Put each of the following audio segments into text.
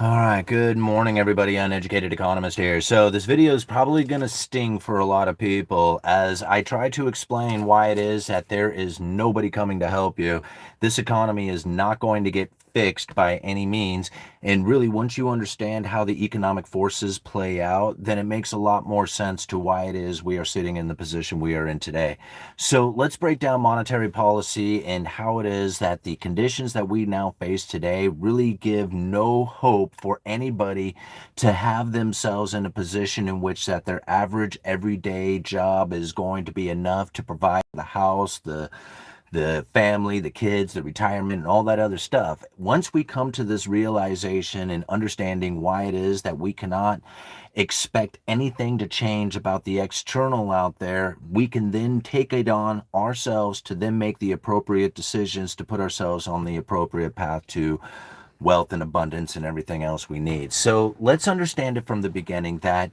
All right, good morning, everybody. Uneducated Economist here. So this video is probably going to sting for a lot of people as I try to explain why it is that there is nobody coming to help you. This economy is not going to get fixed by any means. And really, once you understand how the economic forces play out, then it makes a lot more sense to why it is we are sitting in the position we are in today. So let's break down monetary policy and how it is that the conditions that we now face today really give no hope for anybody to have themselves in a position in which that their average everyday job is going to be enough to provide the house, the family, the kids, the retirement, and all that other stuff. Once we come to this realization and understanding why it is that we cannot expect anything to change about the external out there, we can then take it on ourselves to then make the appropriate decisions to put ourselves on the appropriate path to wealth and abundance and everything else we need. So let's understand it from the beginning that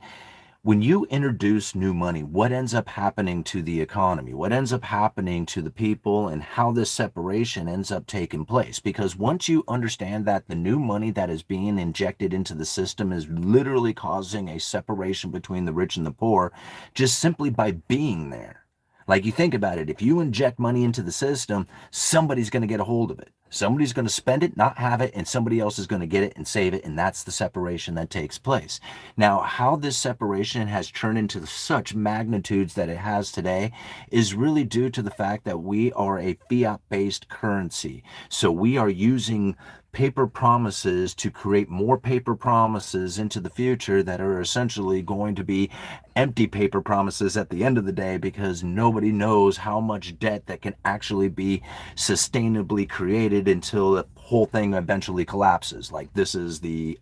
when you introduce new money, what ends up happening to the economy? What ends up happening to the people and how this separation ends up taking place? Because once you understand that the new money that is being injected into the system is literally causing a separation between the rich and the poor, just simply by being there. Like you think about it, if you inject money into the system, somebody's going to get a hold of it. Somebody's going to spend it, not have it, and somebody else is going to get it and save it, and that's the separation that takes place. Now, how this separation has turned into such magnitudes that it has today is really due to the fact that we are a fiat-based currency. So we are using paper promises to create more paper promises into the future that are essentially going to be empty paper promises at the end of the day, because nobody knows how much debt that can actually be sustainably created until the whole thing eventually collapses. Like, this is the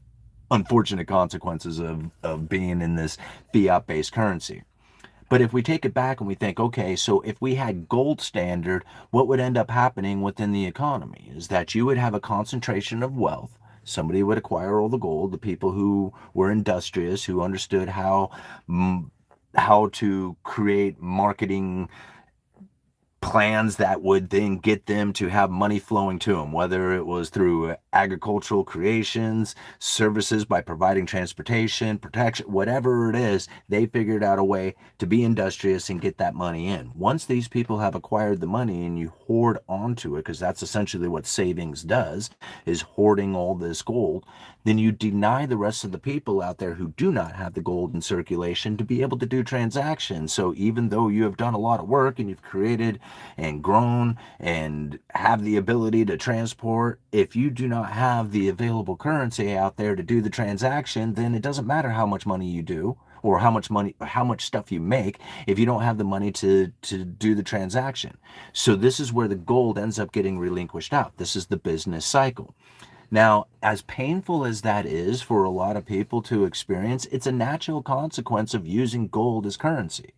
unfortunate consequences of being in this fiat-based currency. But if we take it back and we think, okay, so if we had gold standard, what would end up happening within the economy is that you would have a concentration of wealth. Somebody would acquire all the gold, the people who were industrious, who understood how to create marketing plans that would then get them to have money flowing to them, whether it was through agricultural creations, services by providing transportation, protection, whatever it is, they figured out a way to be industrious and get that money in. Once these people have acquired the money and you hoard onto it, because that's essentially what savings does, is hoarding all this gold, then you deny the rest of the people out there who do not have the gold in circulation to be able to do transactions. So even though you have done a lot of work and you've created and grown and have the ability to transport, if you do not have the available currency out there to do the transaction, then it doesn't matter how much money you do or how much stuff you make if you don't have the money to do the transaction. So this is where the gold ends up getting relinquished out. This is the business cycle. Now, as painful as that is for a lot of people to experience, it's a natural consequence of using gold as currency.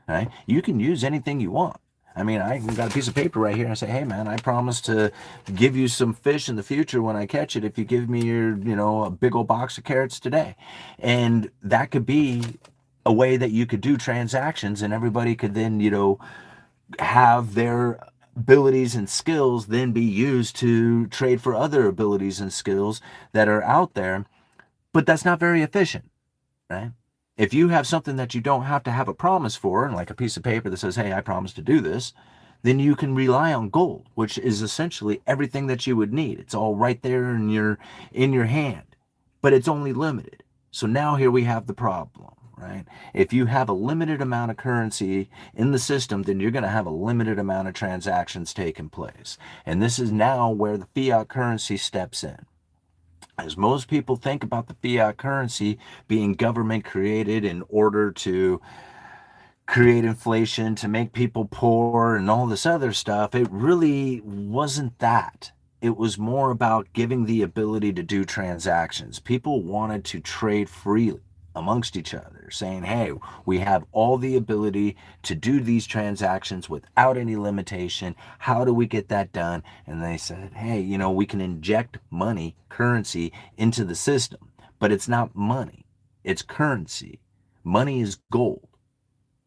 Right? You can use anything you want. I mean, I got a piece of paper right here. I say, hey, man, I promise to give you some fish in the future when I catch it if you give me a big old box of carrots today. And that could be a way that you could do transactions, and everybody could then, have their abilities and skills then be used to trade for other abilities and skills that are out there. But that's not very efficient, right? If you have something that you don't have to have a promise for, like a piece of paper that says, hey, I promise to do this, then you can rely on gold, which is essentially everything that you would need. It's all right there in your hand, but it's only limited. So now here we have the problem, right? If you have a limited amount of currency in the system, then you're going to have a limited amount of transactions taking place. And this is now where the fiat currency steps in. As most people think about the fiat currency being government created in order to create inflation, to make people poor and all this other stuff, it really wasn't that. It was more about giving the ability to do transactions. People wanted to trade freely amongst each other, saying, hey, we have all the ability to do these transactions without any limitation. How do we get that done? And they said, hey, we can inject money, currency, into the system, but it's not money, it's currency. Money is gold.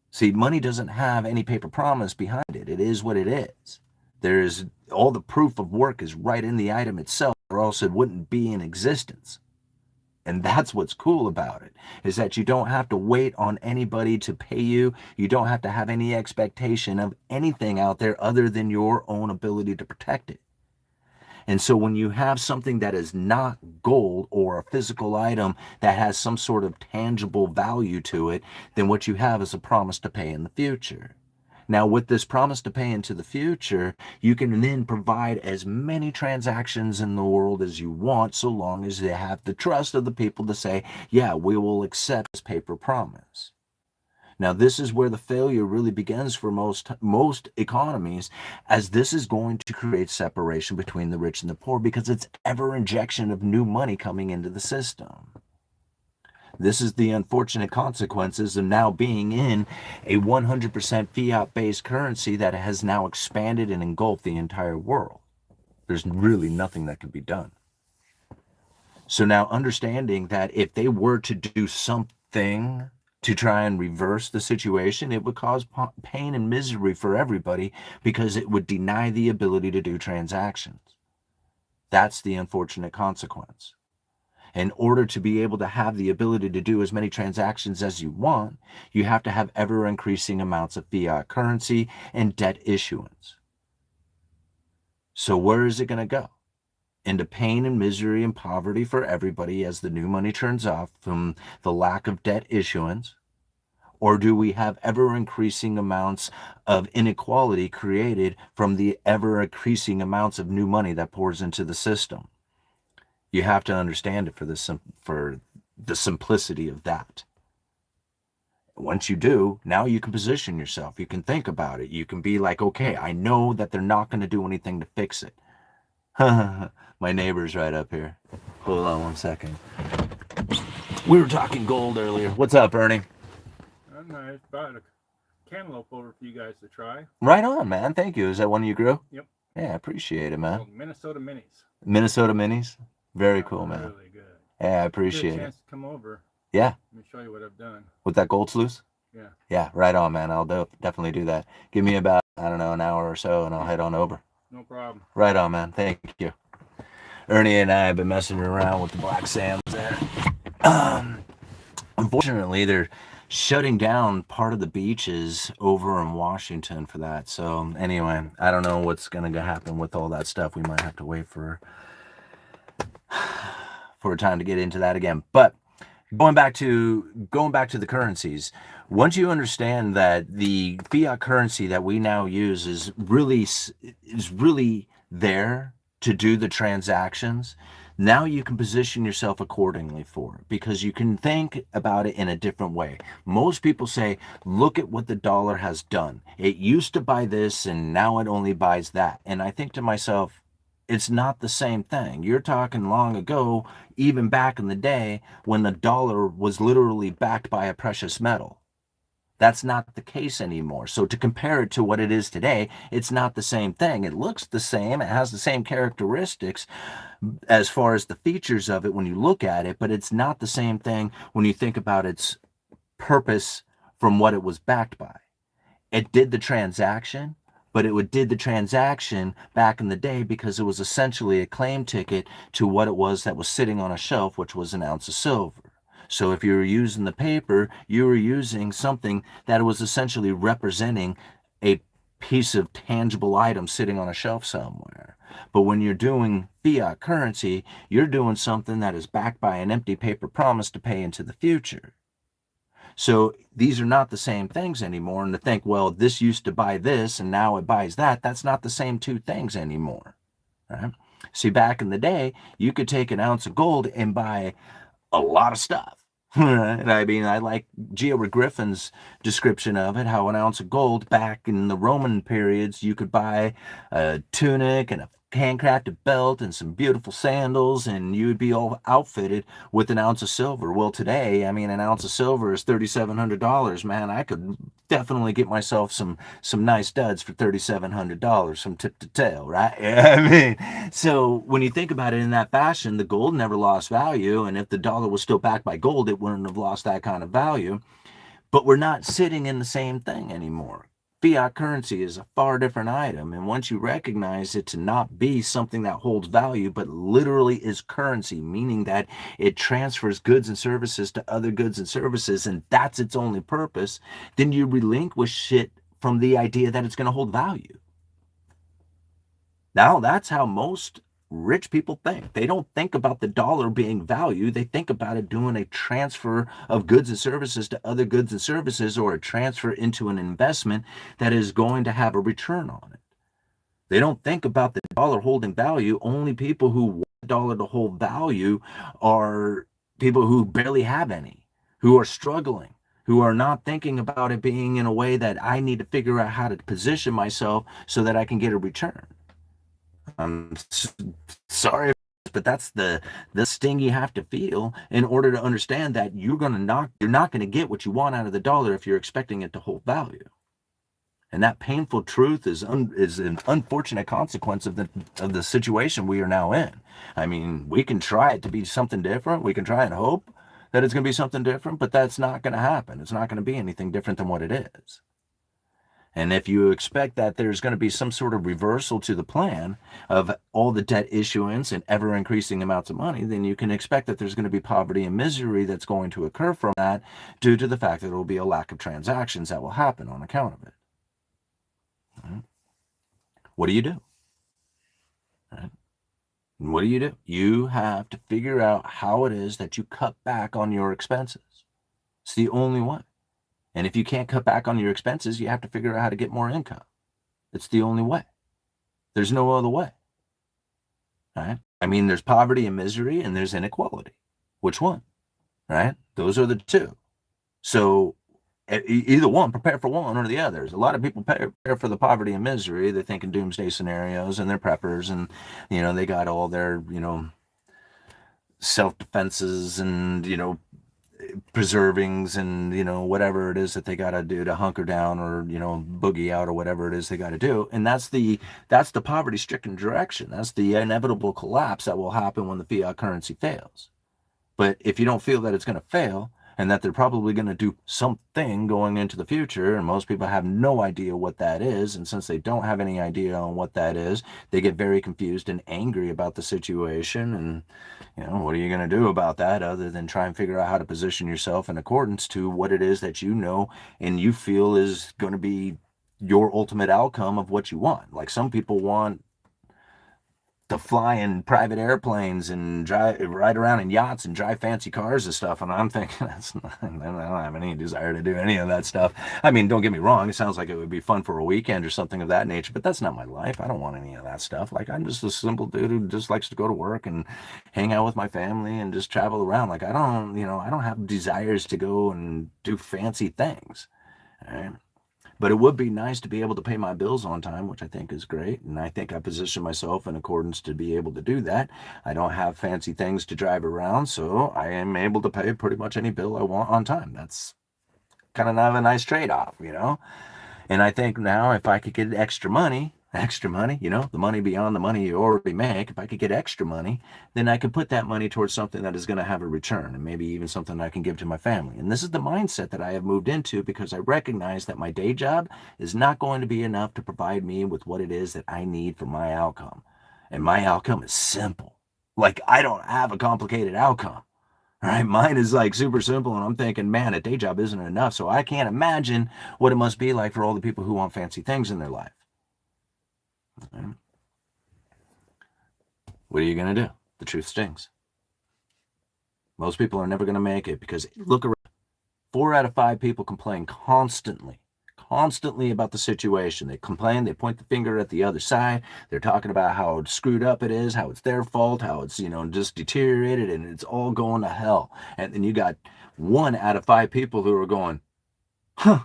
See, money doesn't have any paper promise behind it. It is what it is. There's all the proof of work is right in the item itself, or else it wouldn't be in existence. And that's what's cool about it, is that you don't have to wait on anybody to pay you. You don't have to have any expectation of anything out there other than your own ability to protect it. And so when you have something that is not gold or a physical item that has some sort of tangible value to it, then what you have is a promise to pay in the future. Now, with this promise to pay into the future, you can then provide as many transactions in the world as you want, so long as you have the trust of the people to say, yeah, we will accept this paper promise. Now, this is where the failure really begins for most economies, as this is going to create separation between the rich and the poor because it's ever injection of new money coming into the system. This is the unfortunate consequences of now being in a 100% fiat-based currency that has now expanded and engulfed the entire world. There's really nothing that can be done. So now understanding that if they were to do something to try and reverse the situation, it would cause pain and misery for everybody because it would deny the ability to do transactions. That's the unfortunate consequence. In order to be able to have the ability to do as many transactions as you want, you have to have ever increasing amounts of fiat currency and debt issuance. So where is it going to go? Into pain and misery and poverty for everybody as the new money turns off from the lack of debt issuance? Or do we have ever increasing amounts of inequality created from the ever increasing amounts of new money that pours into the system? You have to understand it for the simplicity of that. Once you do, now you can position yourself. You can think about it. You can be like, okay, I know that they're not going to do anything to fix it. My neighbor's right up here. Hold on one second. We were talking gold earlier. What's up, Ernie? Nice. Brought a cantaloupe over for you guys to try. Right on, man. Thank you. Is that one you grew? Yep. Yeah, I appreciate it, man. Called Minnesota Minis. Minnesota Minis? Very cool, man. Really good. Yeah, I appreciate Get a it. chance to come over. Yeah. Let me show you what I've done. With that gold sluice? Yeah. Yeah, right on, man. I'll definitely do that. Give me about, I don't know, an hour or so, and I'll head on over. No problem. Right on, man. Thank you. Ernie and I have been messing around with the Black Sams there. Unfortunately, they're shutting down part of the beaches over in Washington for that. So anyway, I don't know what's going to happen with all that stuff. We might have to wait for a time to get into that again. But going back to the currencies, once you understand that the fiat currency that we now use is really there to do the transactions, now you can position yourself accordingly for it, because you can think about it in a different way. Most people say, look at what the dollar has done. It used to buy this and now it only buys that. And I think to myself, it's not the same thing. You're talking long ago, even back in the day, when the dollar was literally backed by a precious metal. That's not the case anymore. So to compare it to what it is today, it's not the same thing. It looks the same. It has the same characteristics as far as the features of it when you look at it, but it's not the same thing when you think about its purpose from what it was backed by. It did the transaction, but it did the transaction back in the day because it was essentially a claim ticket to what it was that was sitting on a shelf, which was an ounce of silver. So if you were using the paper, you were using something that was essentially representing a piece of tangible item sitting on a shelf somewhere. But when you're doing fiat currency, you're doing something that is backed by an empty paper promise to pay into the future. So these are not the same things anymore. And to think, well, this used to buy this and now it buys that, that's not the same two things anymore. Right? See, back in the day, you could take an ounce of gold and buy a lot of stuff. And I mean, I like Georg Griffin's description of it, how an ounce of gold back in the Roman periods, you could buy a tunic and a handcrafted belt and some beautiful sandals, and you would be all outfitted with an ounce of silver. Well, today, I mean, an ounce of silver is $3,700. Man, I could definitely get myself some nice studs for $3,700 from tip to tail, right? I mean, so when you think about it in that fashion, the gold never lost value, and if the dollar was still backed by gold, it wouldn't have lost that kind of value. But we're not sitting in the same thing anymore. Fiat currency is a far different item, and once you recognize it to not be something that holds value, but literally is currency, meaning that it transfers goods and services to other goods and services, and that's its only purpose, then you relinquish it from the idea that it's going to hold value. Now, that's how most rich people think. They don't think about the dollar being value. They think about it doing a transfer of goods and services to other goods and services, or a transfer into an investment that is going to have a return on it. They don't think about the dollar holding value. Only people who want the dollar to hold value are people who barely have any, who are struggling, who are not thinking about it being in a way that I need to figure out how to position myself so that I can get a return. I'm sorry, but that's the sting you have to feel in order to understand that you're not going to get what you want out of the dollar if you're expecting it to hold value. And that painful truth is an unfortunate consequence of the situation we are now in. I mean, we can try it to be something different. We can try and hope that it's going to be something different, but that's not going to happen. It's not going to be anything different than what it is. And if you expect that there's going to be some sort of reversal to the plan of all the debt issuance and ever increasing amounts of money, then you can expect that there's going to be poverty and misery that's going to occur from that, due to the fact that there will be a lack of transactions that will happen on account of it. Right? What do you do? Right? And what do? You have to figure out how it is that you cut back on your expenses. It's the only way. And if you can't cut back on your expenses, you have to figure out how to get more income. It's the only way. There's no other way. Right? I mean, there's poverty and misery, and there's inequality. Which one? Right? Those are the two. So either one, prepare for one or the others. A lot of people prepare for the poverty and misery. They think in doomsday scenarios, and they're preppers, and they got all their self-defenses and preservings and whatever it is that they got to do to hunker down, or boogie out, or whatever it is they got to do. And that's the poverty stricken direction. That's the inevitable collapse that will happen when the fiat currency fails. But if you don't feel that it's going to fail, and that they're probably going to do something going into the future, and most people have no idea what that is, and since they don't have any idea on what that is, they get very confused and angry about the situation. And what are you going to do about that other than try and figure out how to position yourself in accordance to what it is that and you feel is going to be your ultimate outcome of what you want. Like, some people want to fly in private airplanes and ride around in yachts and drive fancy cars and stuff, and I'm thinking, I don't have any desire to do any of that stuff. I mean, don't get me wrong, it sounds like it would be fun for a weekend or something of that nature, but that's not my life. I don't want any of that stuff. Like, I'm just a simple dude who just likes to go to work and hang out with my family and just travel around. Like, I don't have desires to go and do fancy things. All right? But it would be nice to be able to pay my bills on time, which I think is great. And I think I position myself in accordance to be able to do that. I don't have fancy things to drive around, so I am able to pay pretty much any bill I want on time. That's kind of a nice trade-off, And I think now, if I could get extra money, the money beyond the money you already make, if I could get extra money, then I could put that money towards something that is going to have a return, and maybe even something I can give to my family. And this is the mindset that I have moved into, because I recognize that my day job is not going to be enough to provide me with what it is that I need for my outcome. And my outcome is simple. Like, I don't have a complicated outcome. All right, mine is like super simple, and I'm thinking, man, a day job isn't enough. So I can't imagine what it must be like for all the people who want fancy things in their life. Okay. What are you going to do? The truth stings. Most people are never going to make it, because look around. 4 out of 5 people complain constantly about the situation. They complain, they point the finger at the other side. They're talking about how screwed up it is, how it's their fault, how it's, just deteriorated, and it's all going to hell. And then you got 1 out of 5 people who are going, I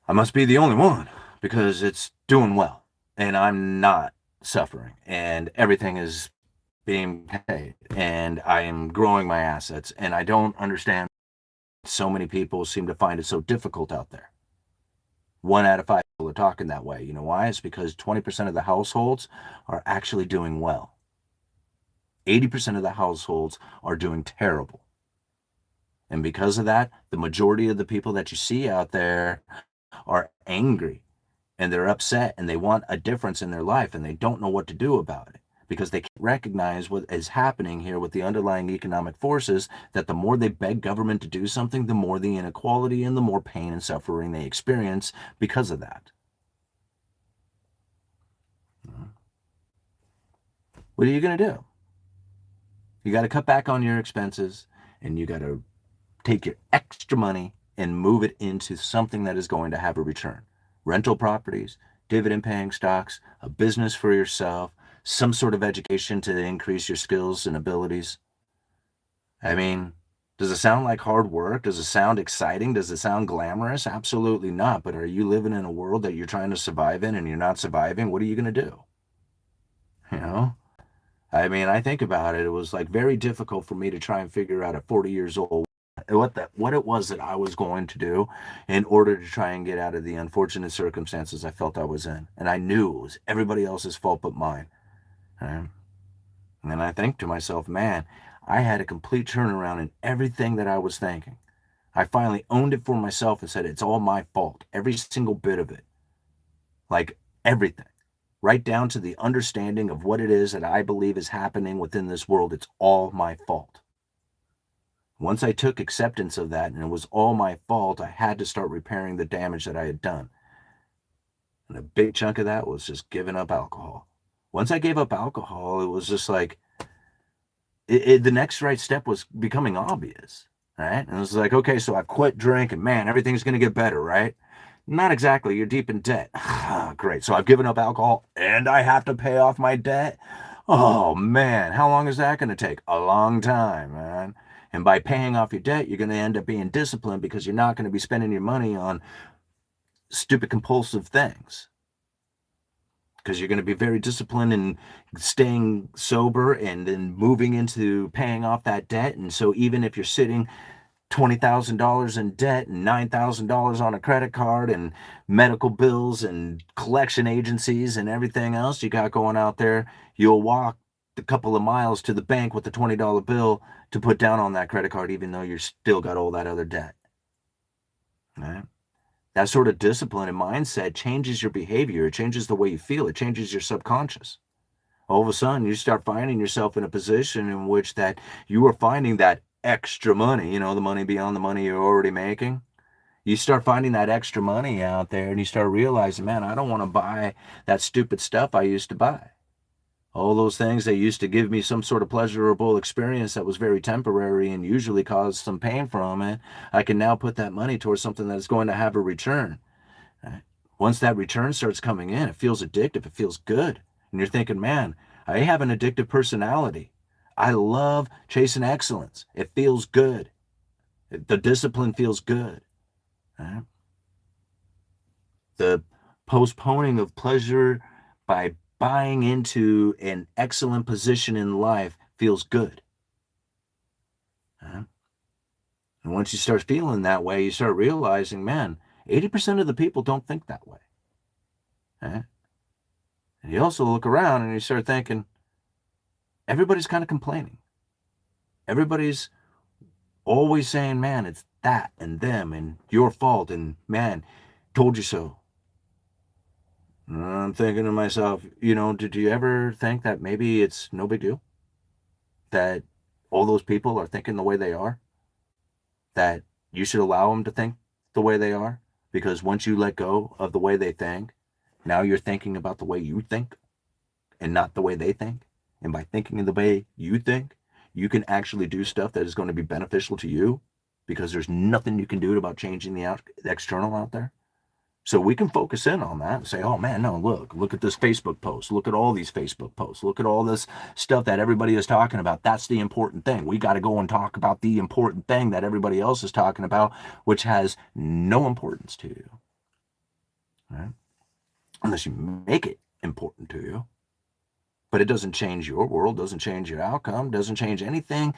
must be the only one, because it's doing well, and I'm not suffering, and everything is being paid, and I am growing my assets, and I don't understand so many people seem to find it so difficult out there. 1 out of 5 people are talking that way. You know why? It's because 20% of the households are actually doing well. 80% of the households are doing terrible. And because of that, the majority of the people that you see out there are angry and they're upset and they want a difference in their life and they don't know what to do about it because they can't recognize what is happening here with the underlying economic forces, that the more they beg government to do something, the more the inequality and the more pain and suffering they experience because of that. What are you going to do? You got to cut back on your expenses and you got to take your extra money and move it into something that is going to have a return. Rental properties, dividend paying stocks, a business for yourself, some sort of education to increase your skills and abilities. I mean, does it sound like hard work? Does it sound exciting? Does it sound glamorous? Absolutely not. But are you living in a world that you're trying to survive in and you're not surviving? What are you going to do? You know? I mean, I think about it. It was like very difficult for me to try and figure out at 40 years old what it was that I was going to do in order to try and get out of the unfortunate circumstances I felt I was in. And I knew it was everybody else's fault but mine. Right? And then I think to myself, man, I had a complete turnaround in everything that I was thinking. I finally owned it for myself and said, it's all my fault. Every single bit of it. Like everything. Right down to the understanding of what it is that I believe is happening within this world. It's all my fault. Once I took acceptance of that and it was all my fault, I had to start repairing the damage that I had done. And a big chunk of that was just giving up alcohol. Once I gave up alcohol, it was just like, the next right step was becoming obvious, right? And it was like, okay, so I quit drinking. Man, everything's going to get better, right? Not exactly. You're deep in debt. Great. So I've given up alcohol and I have to pay off my debt. Oh, man. How long is that going to take? A long time, man. And by paying off your debt, you're going to end up being disciplined because you're not going to be spending your money on stupid compulsive things. Because you're going to be very disciplined in staying sober and then moving into paying off that debt. And so even if you're sitting $20,000 in debt and $9,000 on a credit card and medical bills and collection agencies and everything else you got going out there, you'll walk a couple of miles to the bank with the $20 bill to put down on that credit card, even though you've still got all that other debt. Right? That sort of discipline and mindset changes your behavior. It changes the way you feel. It changes your subconscious. All of a sudden, you start finding yourself in a position in which that you are finding that extra money, the money beyond the money you're already making. You start finding that extra money out there and you start realizing, man, I don't want to buy that stupid stuff I used to buy. All those things that used to give me some sort of pleasurable experience that was very temporary and usually caused some pain from it, I can now put that money towards something that's going to have a return. Once that return starts coming in, it feels addictive. It feels good. And you're thinking, man, I have an addictive personality. I love chasing excellence. It feels good. The discipline feels good. Right? The postponing of pleasure by buying into an excellent position in life feels good. Right? And once you start feeling that way, you start realizing, man, 80% of the people don't think that way. Right? And you also look around and you start thinking, everybody's kind of complaining. Everybody's always saying, man, it's that and them and your fault and man, told you so. And I'm thinking to myself, did you ever think that maybe it's no big deal? That all those people are thinking the way they are? That you should allow them to think the way they are? Because once you let go of the way they think, now you're thinking about the way you think and not the way they think. And by thinking in the way you think, you can actually do stuff that is going to be beneficial to you because there's nothing you can do about changing the external out there. So we can focus in on that and say, oh man, no, look at this Facebook post. Look at all these Facebook posts. Look at all this stuff that everybody is talking about. That's the important thing. We got to go and talk about the important thing that everybody else is talking about, which has no importance to you. Right? Unless you make it important to you. But it doesn't change your world, doesn't change your outcome, doesn't change anything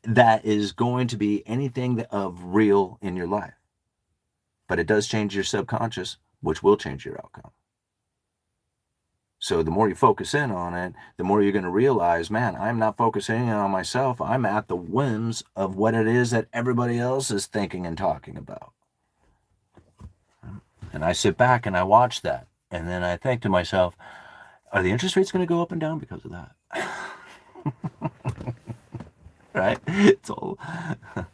that is going to be anything of real in your life. But it does change your subconscious, which will change your outcome. So the more you focus in on it, the more you're going to realize, man, I'm not focusing on myself. I'm at the whims of what it is that everybody else is thinking and talking about. And I sit back and I watch that. And then I think to myself, are the interest rates going to go up and down because of that? Right? It's all. All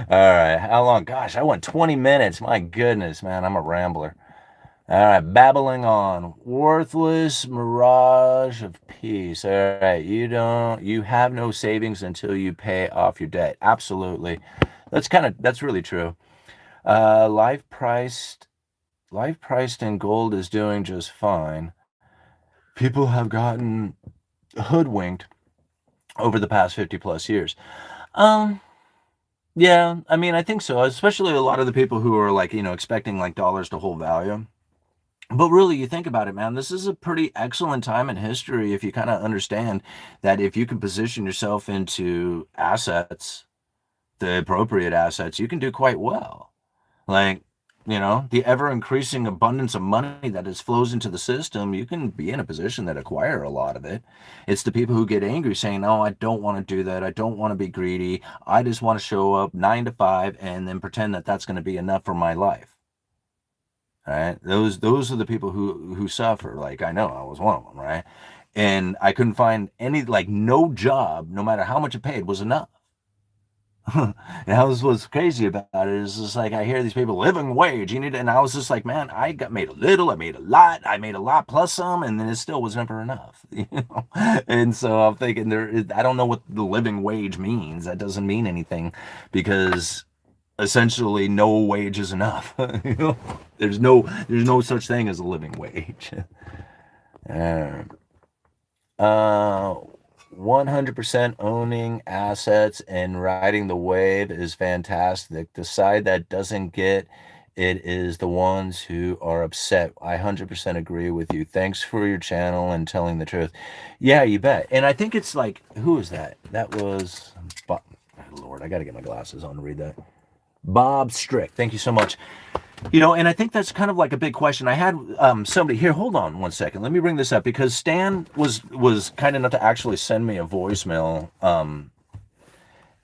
right. How long? Gosh, I went 20 minutes. My goodness, man. I'm a rambler. All right. Babbling on. Worthless mirage of peace. All right. You have no savings until you pay off your debt. Absolutely. That's really true. Life priced in gold is doing just fine. People have gotten hoodwinked over the past 50 plus years. Um, yeah, I mean, I think so, especially a lot of the people who are like, expecting like dollars to hold value. But really, you think about it, man, this is a pretty excellent time in history if you kind of understand that if you can position yourself into assets, the appropriate assets, you can do quite well. Like, the ever increasing abundance of money that just flows into the system, you can be in a position that acquire a lot of it. It's the people who get angry saying, "No, I don't want to do that. I don't want to be greedy. I just want to show up 9 to 5 and then pretend that that's going to be enough for my life." Right? Those are the people who suffer. Like, I know I was one of them, right? And I couldn't find any, like, no job, no matter how much it paid, was enough. And that was what's crazy about it is just like I hear these people living wage. And I was just like, man, I got made a little, I made a lot plus some, and then it still was never enough. And so I'm thinking I don't know what the living wage means. That doesn't mean anything because essentially no wage is enough. There's no such thing as a living wage. Uh, 100% owning assets and riding the wave is fantastic. The side that doesn't get it is the ones who are upset. I 100% agree with you. Thanks for your channel and telling the truth. Yeah, you bet. And I think it's like, who is that? That was, Lord, I got to get my glasses on to read that. Bob Strick. Thank you so much. And I think that's kind of like a big question. I had somebody here. Hold on one second. Let me bring this up because Stan was kind enough to actually send me a voicemail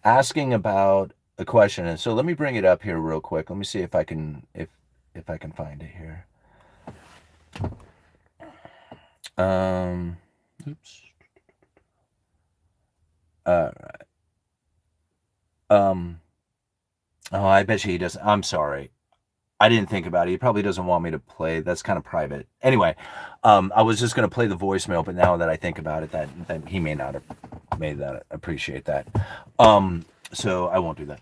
asking about a question. And so let me bring it up here real quick. Let me see if I can I can find it here. Oops. All right. Oh, I bet you he doesn't. I'm sorry. I didn't think about it. He probably doesn't want me to play. That's kind of private. Anyway, I was just going to play the voicemail, but now that I think about it, that he may not have made that appreciate that. So I won't do that.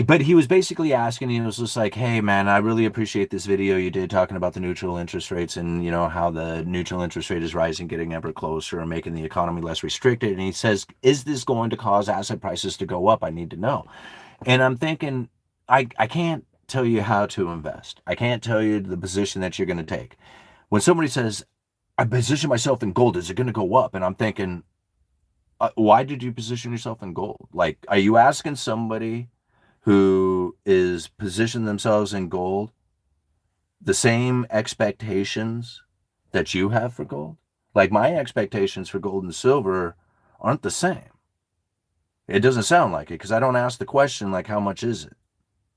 But he was basically asking, he was just like, hey, man, I really appreciate this video you did talking about the neutral interest rates and, how the neutral interest rate is rising, getting ever closer and making the economy less restricted. And he says, is this going to cause asset prices to go up? I need to know. And I'm thinking, I can't tell you how to invest. I can't tell you the position that you're going to take. When somebody says, I position myself in gold, is it going to go up? And I'm thinking, why did you position yourself in gold? Like, are you asking somebody who is positioning themselves in gold the same expectations that you have for gold? Like, my expectations for gold and silver aren't the same. It doesn't sound like it because I don't ask the question, like, how much is it?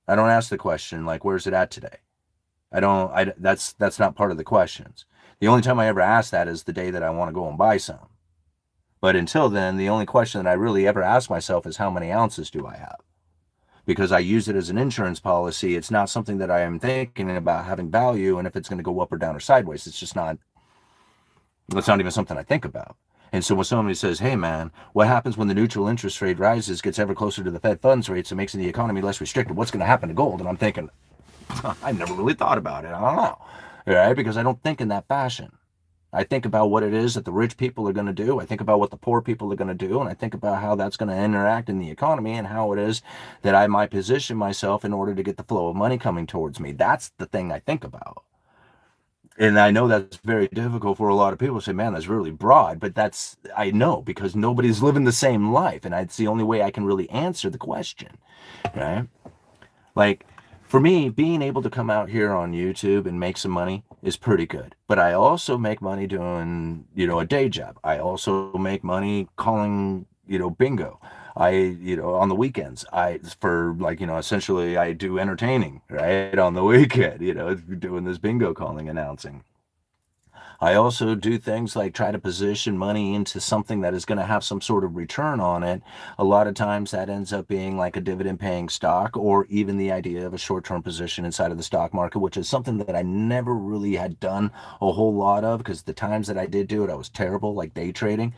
I don't ask the question, like, where's it at today? That's not part of the questions. The only time I ever ask that is the day that I want to go and buy some. But until then, the only question that I really ever ask myself is how many ounces do I have? Because I use it as an insurance policy. It's not something that I am thinking about having value and if it's going to go up or down or sideways. That's not even something I think about. And so when somebody says, hey, man, what happens when the neutral interest rate rises, gets ever closer to the Fed funds rate, so makes the economy less restricted? What's going to happen to gold? And I'm thinking, I've never really thought about it. I don't know. Right? Because I don't think in that fashion. I think about what it is that the rich people are going to do. I think about what the poor people are going to do. And I think about how that's going to interact in the economy and how it is that I might position myself in order to get the flow of money coming towards me. That's the thing I think about. And I know that's very difficult for a lot of people to say, man, that's really broad. But I know because nobody's living the same life. And it's the only way I can really answer the question. Right? Like, for me, being able to come out here on YouTube and make some money is pretty good. But I also make money doing, a day job. I also make money calling, bingo. On the weekends, essentially I do entertaining, right? On the weekend, doing this bingo calling, announcing. I also do things like try to position money into something that is going to have some sort of return on it. A lot of times that ends up being like a dividend paying stock, or even the idea of a short term position inside of the stock market, which is something that I never really had done a whole lot of, because the times that I did do it, I was terrible, like day trading.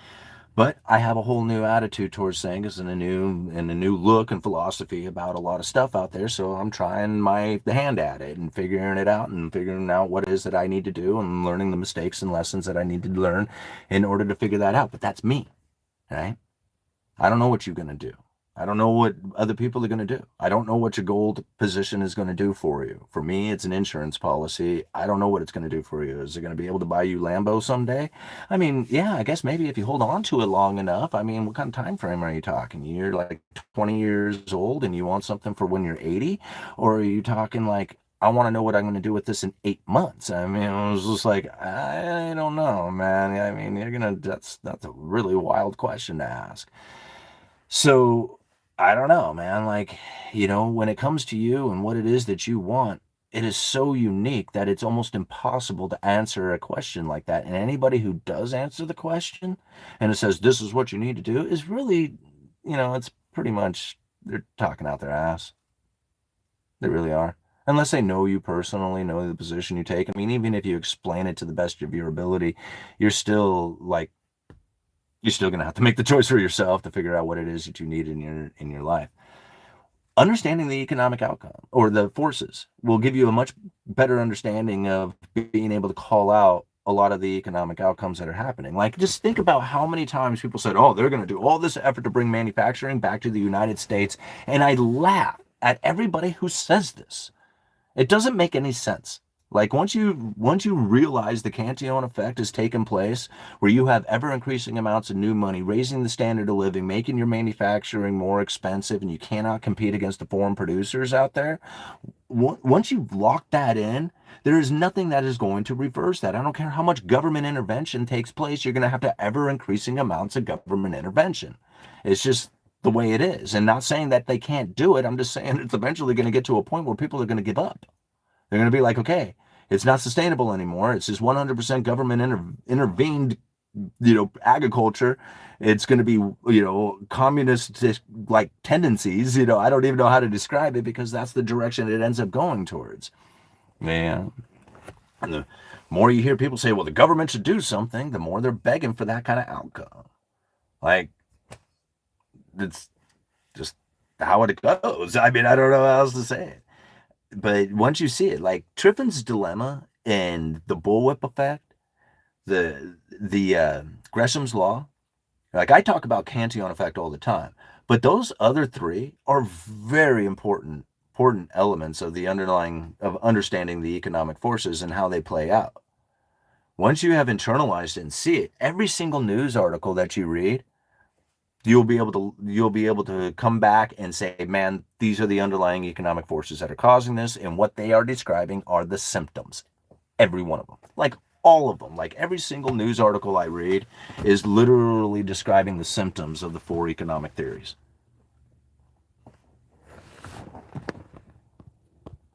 But I have a whole new attitude towards things and a new look and philosophy about a lot of stuff out there. So I'm trying my hand at it and figuring it out and figuring out what it is that I need to do and learning the mistakes and lessons that I need to learn in order to figure that out. But that's me, right? I don't know what you're going to do. I don't know what other people are going to do. I don't know what your gold position is going to do for you. For me, it's an insurance policy. I don't know what it's going to do for you. Is it going to be able to buy you Lambo someday? I mean, yeah, I guess maybe if you hold on to it long enough. I mean, what kind of time frame are you talking? You're like 20 years old and you want something for when you're 80? Or are you talking like, I want to know what I'm going to do with this in 8 months? I mean, I was just like, I don't know, man. I mean, that's a really wild question to ask. So I don't know, man. Like, when it comes to you and what it is that you want, it is so unique that it's almost impossible to answer a question like that. And anybody who does answer the question and it says, this is what you need to do, is really, it's pretty much, they're talking out their ass. They really are. Unless they know you personally, know the position you take. I mean, even if you explain it to the best of your ability, you're still like, you're still going to have to make the choice for yourself to figure out what it is that you need in your life. Understanding the economic outcome or the forces will give you a much better understanding of being able to call out a lot of the economic outcomes that are happening. Like, just think about how many times people said, oh, they're going to do all this effort to bring manufacturing back to the United States. And I laugh at everybody who says this. It doesn't make any sense. Like, once you realize the Cantillon effect has taken place, where you have ever increasing amounts of new money, raising the standard of living, making your manufacturing more expensive, and you cannot compete against the foreign producers out there, once you've locked that in, there is nothing that is going to reverse that. I don't care how much government intervention takes place, you're going to have to ever increasing amounts of government intervention. It's just the way it is. And not saying that they can't do it, I'm just saying it's eventually going to get to a point where people are going to give up. They're going to be like, okay, it's not sustainable anymore. It's just 100% government intervened, agriculture. It's going to be, communist like tendencies. I don't even know how to describe it, because that's the direction it ends up going towards. Man. And the more you hear people say, well, the government should do something, the more they're begging for that kind of outcome. Like, it's just how it goes. I mean, I don't know how else to say it. But once you see it, like Triffin's dilemma and the bullwhip effect, the Gresham's law, like I talk about Cantillon effect all the time, but those other three are very important elements of the underlying of understanding the economic forces and how they play out. Once you have internalized it and see it, every single news article that you read, you'll be able to come back and say, man, these are the underlying economic forces that are causing this, and what they are describing are the symptoms. Every one of them, like all of them, like every single news article I read is literally describing the symptoms of the four economic theories.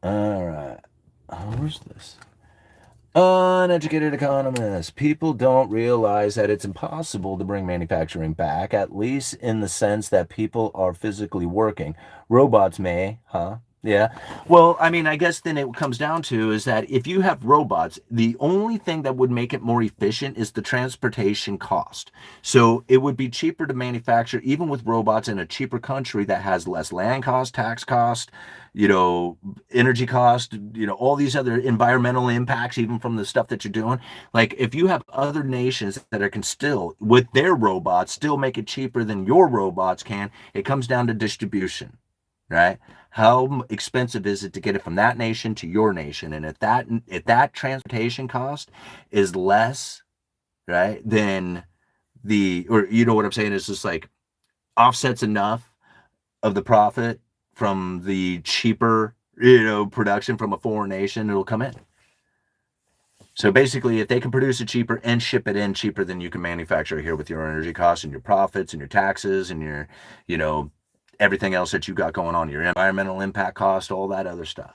All right, where's this? Uneducated Economist. People don't realize that it's impossible to bring manufacturing back, at least in the sense that people are physically working. Robots may, huh? Yeah. Well, I mean, I guess then it comes down to is that if you have robots, the only thing that would make it more efficient is the transportation cost. So it would be cheaper to manufacture, even with robots, in a cheaper country that has less land cost, tax cost, energy cost, all these other environmental impacts, even from the stuff that you're doing. Like, if you have other nations that can still, with their robots, still make it cheaper than your robots can, it comes down to distribution, right? How expensive is it to get it from that nation to your nation? And if that transportation cost is less, right, then or you know what I'm saying, is just like offsets enough of the profit from the cheaper, production from a foreign nation, it'll come in. So basically, if they can produce it cheaper and ship it in cheaper than you can manufacture it here with your energy costs and your profits and your taxes and your, you know, everything else that you got going on, your environmental impact cost, all that other stuff.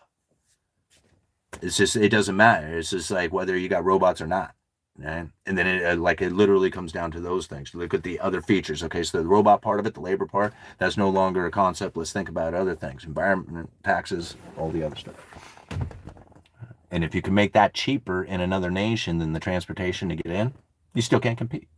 It's just, it doesn't matter. It's just like whether you got robots or not. Right? And then it literally comes down to those things. Look at the other features. Okay, so the robot part of it, the labor part, that's no longer a concept. Let's think about other things: environment, taxes, all the other stuff. And if you can make that cheaper in another nation than the transportation to get in, you still can't compete.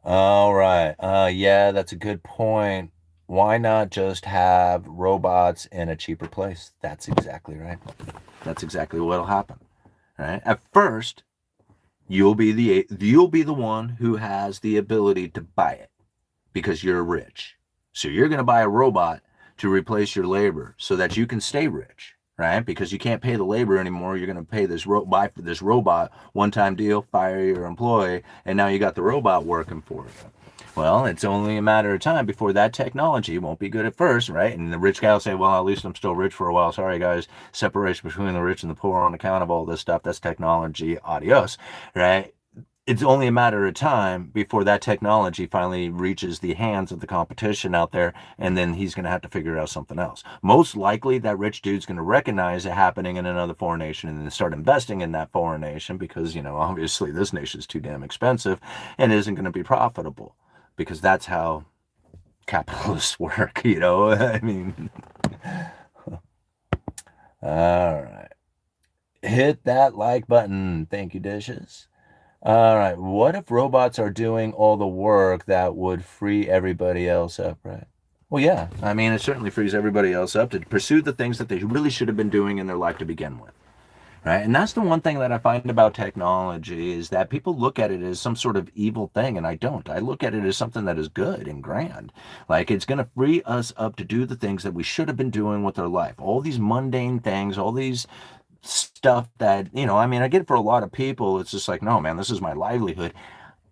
All right. Yeah, that's a good point. Why not just have robots in a cheaper place? That's exactly right. That's exactly what'll happen. Right? At first, you'll be the one who has the ability to buy it because you're rich. So you're going to buy a robot to replace your labor so that you can stay rich, right? Because you can't pay the labor anymore. You're going to pay buy for this robot, one-time deal, fire your employee, and now you got the robot working for you. Well, it's only a matter of time before that technology won't be good at first, right? And the rich guy will say, well, at least I'm still rich for a while. Sorry, guys. Separation between the rich and the poor on account of all this stuff. That's technology. Adios, right? It's only a matter of time before that technology finally reaches the hands of the competition out there, and then he's going to have to figure out something else. Most likely, that rich dude's going to recognize it happening in another foreign nation and then start investing in that foreign nation because, obviously this nation's too damn expensive and isn't going to be profitable because that's how capitalists work, I mean, all right. Hit that like button. Thank you, dishes. All right. What if robots are doing all the work that would free everybody else up, right? Well, yeah. I mean, it certainly frees everybody else up to pursue the things that they really should have been doing in their life to begin with, right? And that's the one thing that I find about technology is that people look at it as some sort of evil thing, and I don't. I look at it as something that is good and grand. Like, it's going to free us up to do the things that we should have been doing with our life. All these mundane things, all these stuff that, I mean, I get it for a lot of people. It's just like, no, man, this is my livelihood.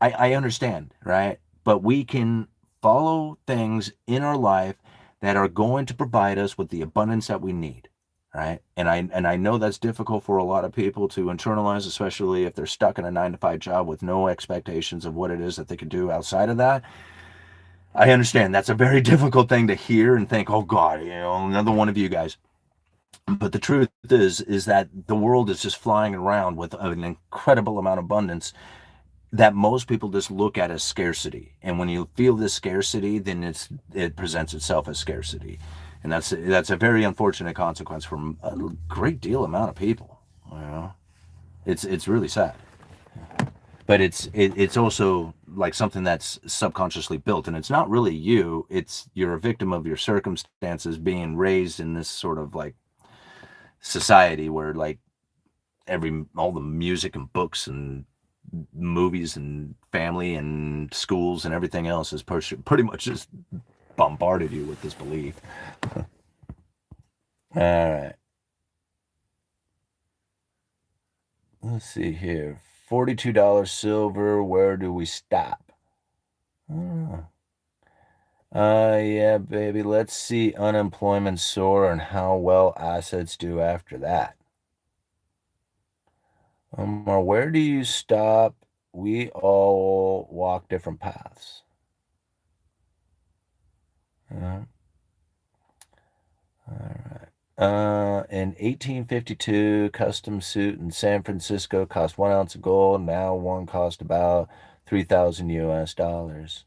I understand, right? But we can follow things in our life that are going to provide us with the abundance that we need, right? And I know that's difficult for a lot of people to internalize, especially if they're stuck in a 9-to-5 job with no expectations of what it is that they could do outside of that. I understand that's a very difficult thing to hear and think, oh God, another one of you guys. But the truth is that the world is just flying around with an incredible amount of abundance that most people just look at as scarcity. And when you feel this scarcity, then it presents itself as scarcity. And that's a very unfortunate consequence for a great deal amount of people. It's really sad. But it's also like something that's subconsciously built, and it's not really you. You're a victim of your circumstances being raised in this sort of like society where like all the music and books and movies and family and schools and everything else has pretty much just bombarded you with this belief. All right. Let's see here. $42 silver. Where do we stop? Oh. Yeah, baby. Let's see unemployment soar and how well assets do after that. Or where do you stop? We all walk different paths. All right. In 1852, custom suit in San Francisco cost 1 ounce of gold. Now one cost about 3,000 US dollars.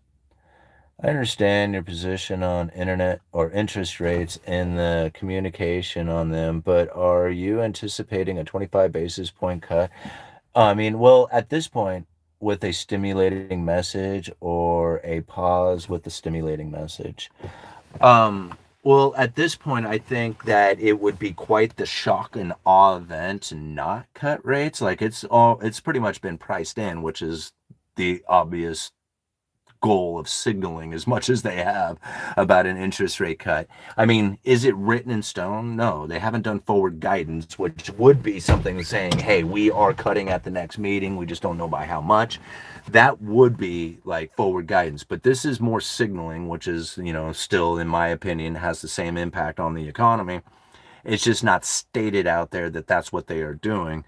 I understand your position on internet or interest rates and the communication on them, but are you anticipating a 25 basis point cut? I mean, well, at this point, with a stimulating message or a pause with the stimulating message. Well, at this point, I think that it would be quite the shock and awe event to not cut rates. Like it's pretty much been priced in, which is the obvious goal of signaling as much as they have about an interest rate cut. I mean, is it written in stone? No, they haven't done forward guidance, which would be something saying, hey, we are cutting at the next meeting. We just don't know by how much. That would be like forward guidance. But this is more signaling, which is, still, in my opinion, has the same impact on the economy. It's just not stated out there that that's what they are doing.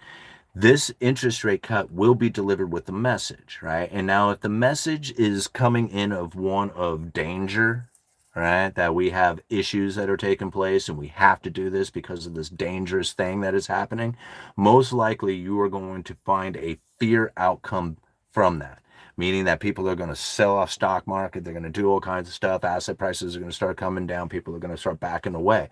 This interest rate cut will be delivered with a message, right? And now if the message is coming in of one of danger, right, that we have issues that are taking place and we have to do this because of this dangerous thing that is happening, most likely you are going to find a fear outcome from that, meaning that people are going to sell off stock market, they're going to do all kinds of stuff, asset prices are going to start coming down, people are going to start backing away.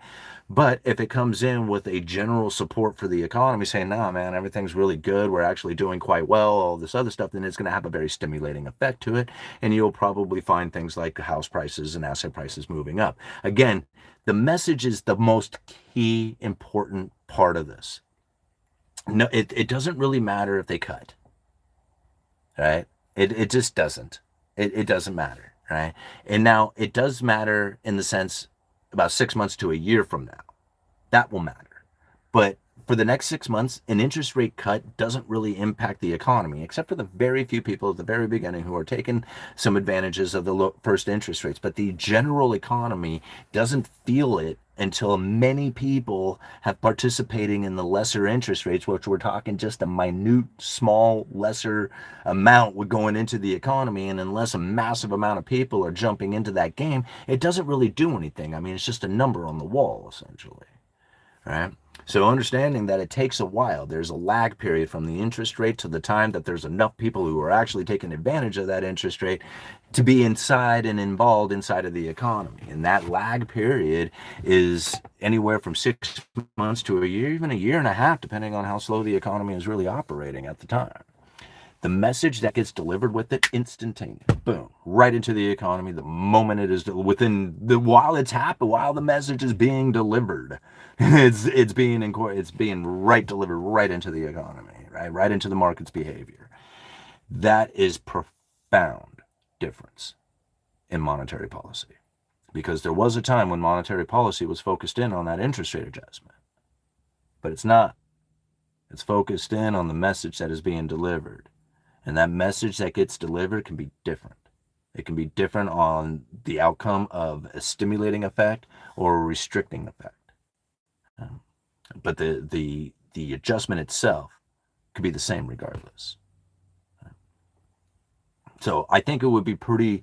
But if it comes in with a general support for the economy, saying, nah, man, everything's really good, we're actually doing quite well, all this other stuff, then it's going to have a very stimulating effect to it. And you'll probably find things like house prices and asset prices moving up. Again, the message is the most key important part of this. No, it doesn't really matter if they cut, right? It just doesn't. It doesn't matter, right? And now it does matter in the sense about 6 months to a year from now. That will matter. But for the next 6 months, an interest rate cut doesn't really impact the economy, except for the very few people at the very beginning who are taking some advantages of the first interest rates. But the general economy doesn't feel it until many people have participating in the lesser interest rates, which we're talking just a minute, small, lesser amount going into the economy. And unless a massive amount of people are jumping into that game, it doesn't really do anything. I mean, it's just a number on the wall, essentially, right? So understanding that it takes a while, there's a lag period from the interest rate to the time that there's enough people who are actually taking advantage of that interest rate to be inside and involved inside of the economy. And that lag period is anywhere from 6 months to a year, even a year and a half, depending on how slow the economy is really operating at the time. The message that gets delivered with it, instantaneous, boom, right into the economy the moment it is while the message is being delivered, it's being delivered right into the economy, right into the market's behavior. That is profound difference in monetary policy, because there was a time when monetary policy was focused in on that interest rate adjustment, but it's not. It's focused in on the message that is being delivered. And that message that gets delivered can be different. It can be different on the outcome of a stimulating effect or a restricting effect. But the adjustment itself could be the same regardless. So I think it would be pretty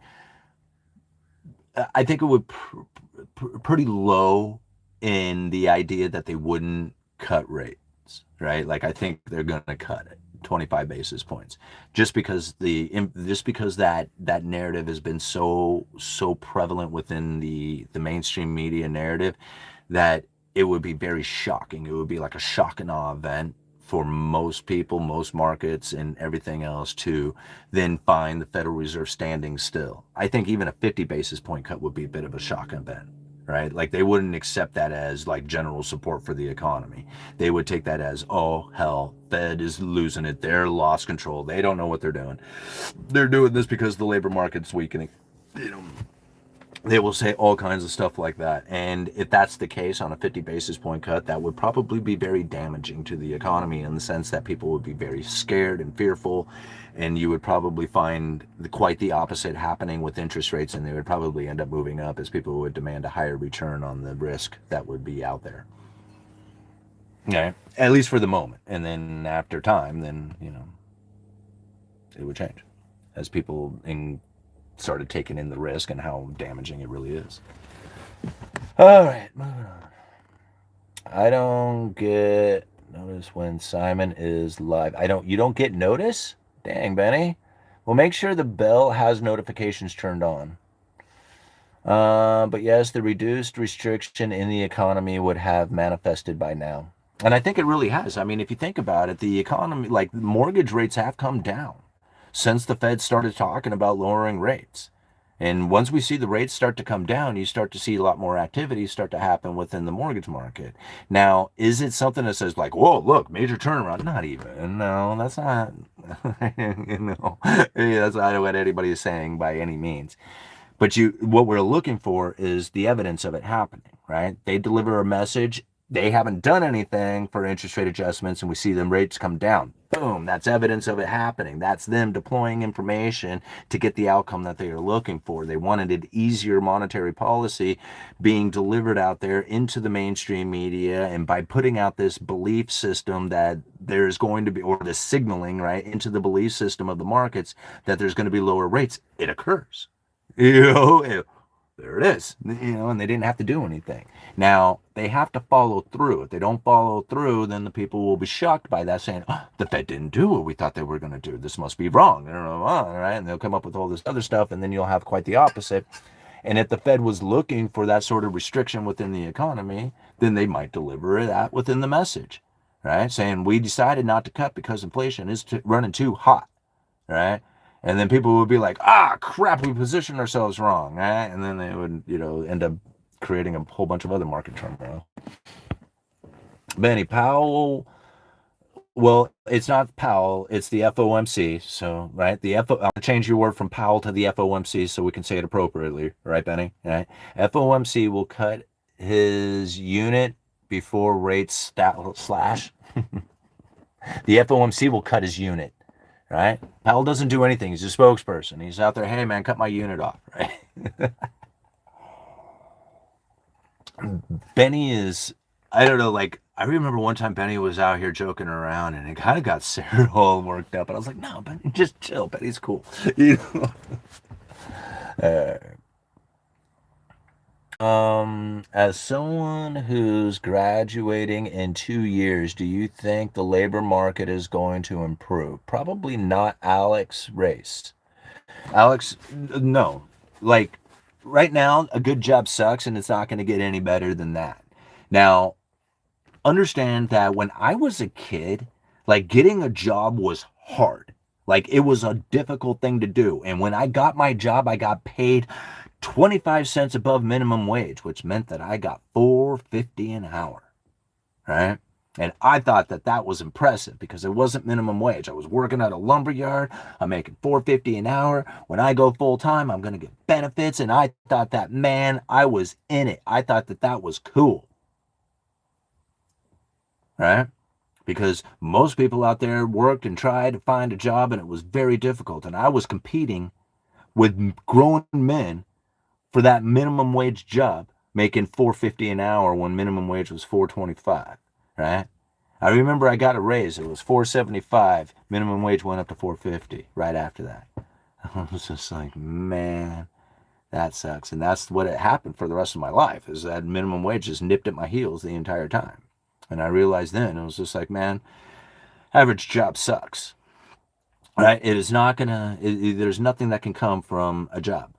low in the idea that they wouldn't cut rates, right? Like, I think they're going to cut it 25 basis points, just because that narrative has been so prevalent within the mainstream media narrative that it would be very shocking. It would be like a shock and awe event for most people, most markets, and everything else to then find the Federal Reserve standing still. I think even a 50 basis point cut would be a bit of a shock event, right? Like, they wouldn't accept that as like general support for the economy. They would take that as, oh, hell, Fed is losing it. They're lost control. They don't know what they're doing. They're doing this because the labor market's weakening. They will say all kinds of stuff like that. And if that's the case on a 50 basis point cut, that would probably be very damaging to the economy, in the sense that people would be very scared and fearful. And you would probably find quite the opposite happening with interest rates, and they would probably end up moving up as people would demand a higher return on the risk that would be out there. Okay, at least for the moment. And then after time, then, it would change as people started taking in the risk and how damaging it really is. All right, moving on. I don't get notice when Simon is live. You don't get notice? Dang, Benny. Well, make sure the bell has notifications turned on. But yes, the reduced restriction in the economy would have manifested by now. And I think it really has. I mean, if you think about it, the economy, like, mortgage rates have come down since the Fed started talking about lowering rates. And once we see the rates start to come down, you start to see a lot more activity start to happen within the mortgage market. Now, is it something that says like, whoa, look, major turnaround? Not even. No, that's not. You know, that's not what anybody is saying by any means. But what we're looking for is the evidence of it happening, right? They deliver a message. They haven't done anything for interest rate adjustments, and we see them rates come down. Boom, that's evidence of it happening. That's them deploying information to get the outcome that they are looking for. They wanted an easier monetary policy being delivered out there into the mainstream media, and by putting out this belief system that there's going to be, or the signaling, right, into the belief system of the markets that there's going to be lower rates, it occurs. There it is, and they didn't have to do anything. Now, they have to follow through. If they don't follow through, then the people will be shocked by that, saying, oh, the Fed didn't do what we thought they were going to do. This must be wrong. Right? And they'll come up with all this other stuff, and then you'll have quite the opposite. And if the Fed was looking for that sort of restriction within the economy, then they might deliver that within the message, right? Saying, we decided not to cut because inflation is running too hot, right? And then people would be like, crap, we positioned ourselves wrong, right? And then they would, end up creating a whole bunch of other market turmoil. Benny, Powell, well, it's not Powell, it's the FOMC. So, right, I'll change your word from Powell to the FOMC so we can say it appropriately, right, Benny? Right? FOMC will cut his unit before rates slash. The FOMC will cut his unit. Right? Powell doesn't do anything. He's a spokesperson. He's out there, hey, man, cut my unit off, right? Benny is, I don't know, like, I remember one time Benny was out here joking around, and it kind of got Sarah all worked up. And I was like, no, Benny, just chill. Benny's cool. As someone who's graduating in 2 years, do you think the labor market is going to improve? Probably not, Alex Race. Alex, no. Like, right now, a good job sucks, and it's not going to get any better than that. Now, understand that when I was a kid, like, getting a job was hard. Like, it was a difficult thing to do. And when I got my job, I got paid 25 cents above minimum wage, which meant that I got $4.50 an hour, right? And I thought that that was impressive because it wasn't minimum wage. I was working at a lumber yard. I'm making $4.50 an hour. When I go full time, I'm going to get benefits. And I thought that, man, I was in it. I thought that that was cool, right? Because most people out there worked and tried to find a job, and it was very difficult. And I was competing with grown men for that minimum wage job, making $4.50 an hour when minimum wage was $4.25, right? I remember I got a raise. It was $4.75. Minimum wage went up to $4.50 right after that. I was just like, man, that sucks. And that's what it happened for the rest of my life, is that minimum wage just nipped at my heels the entire time. And I realized then, it was just like, man, average job sucks, right? It is not gonna, there's nothing that can come from a job,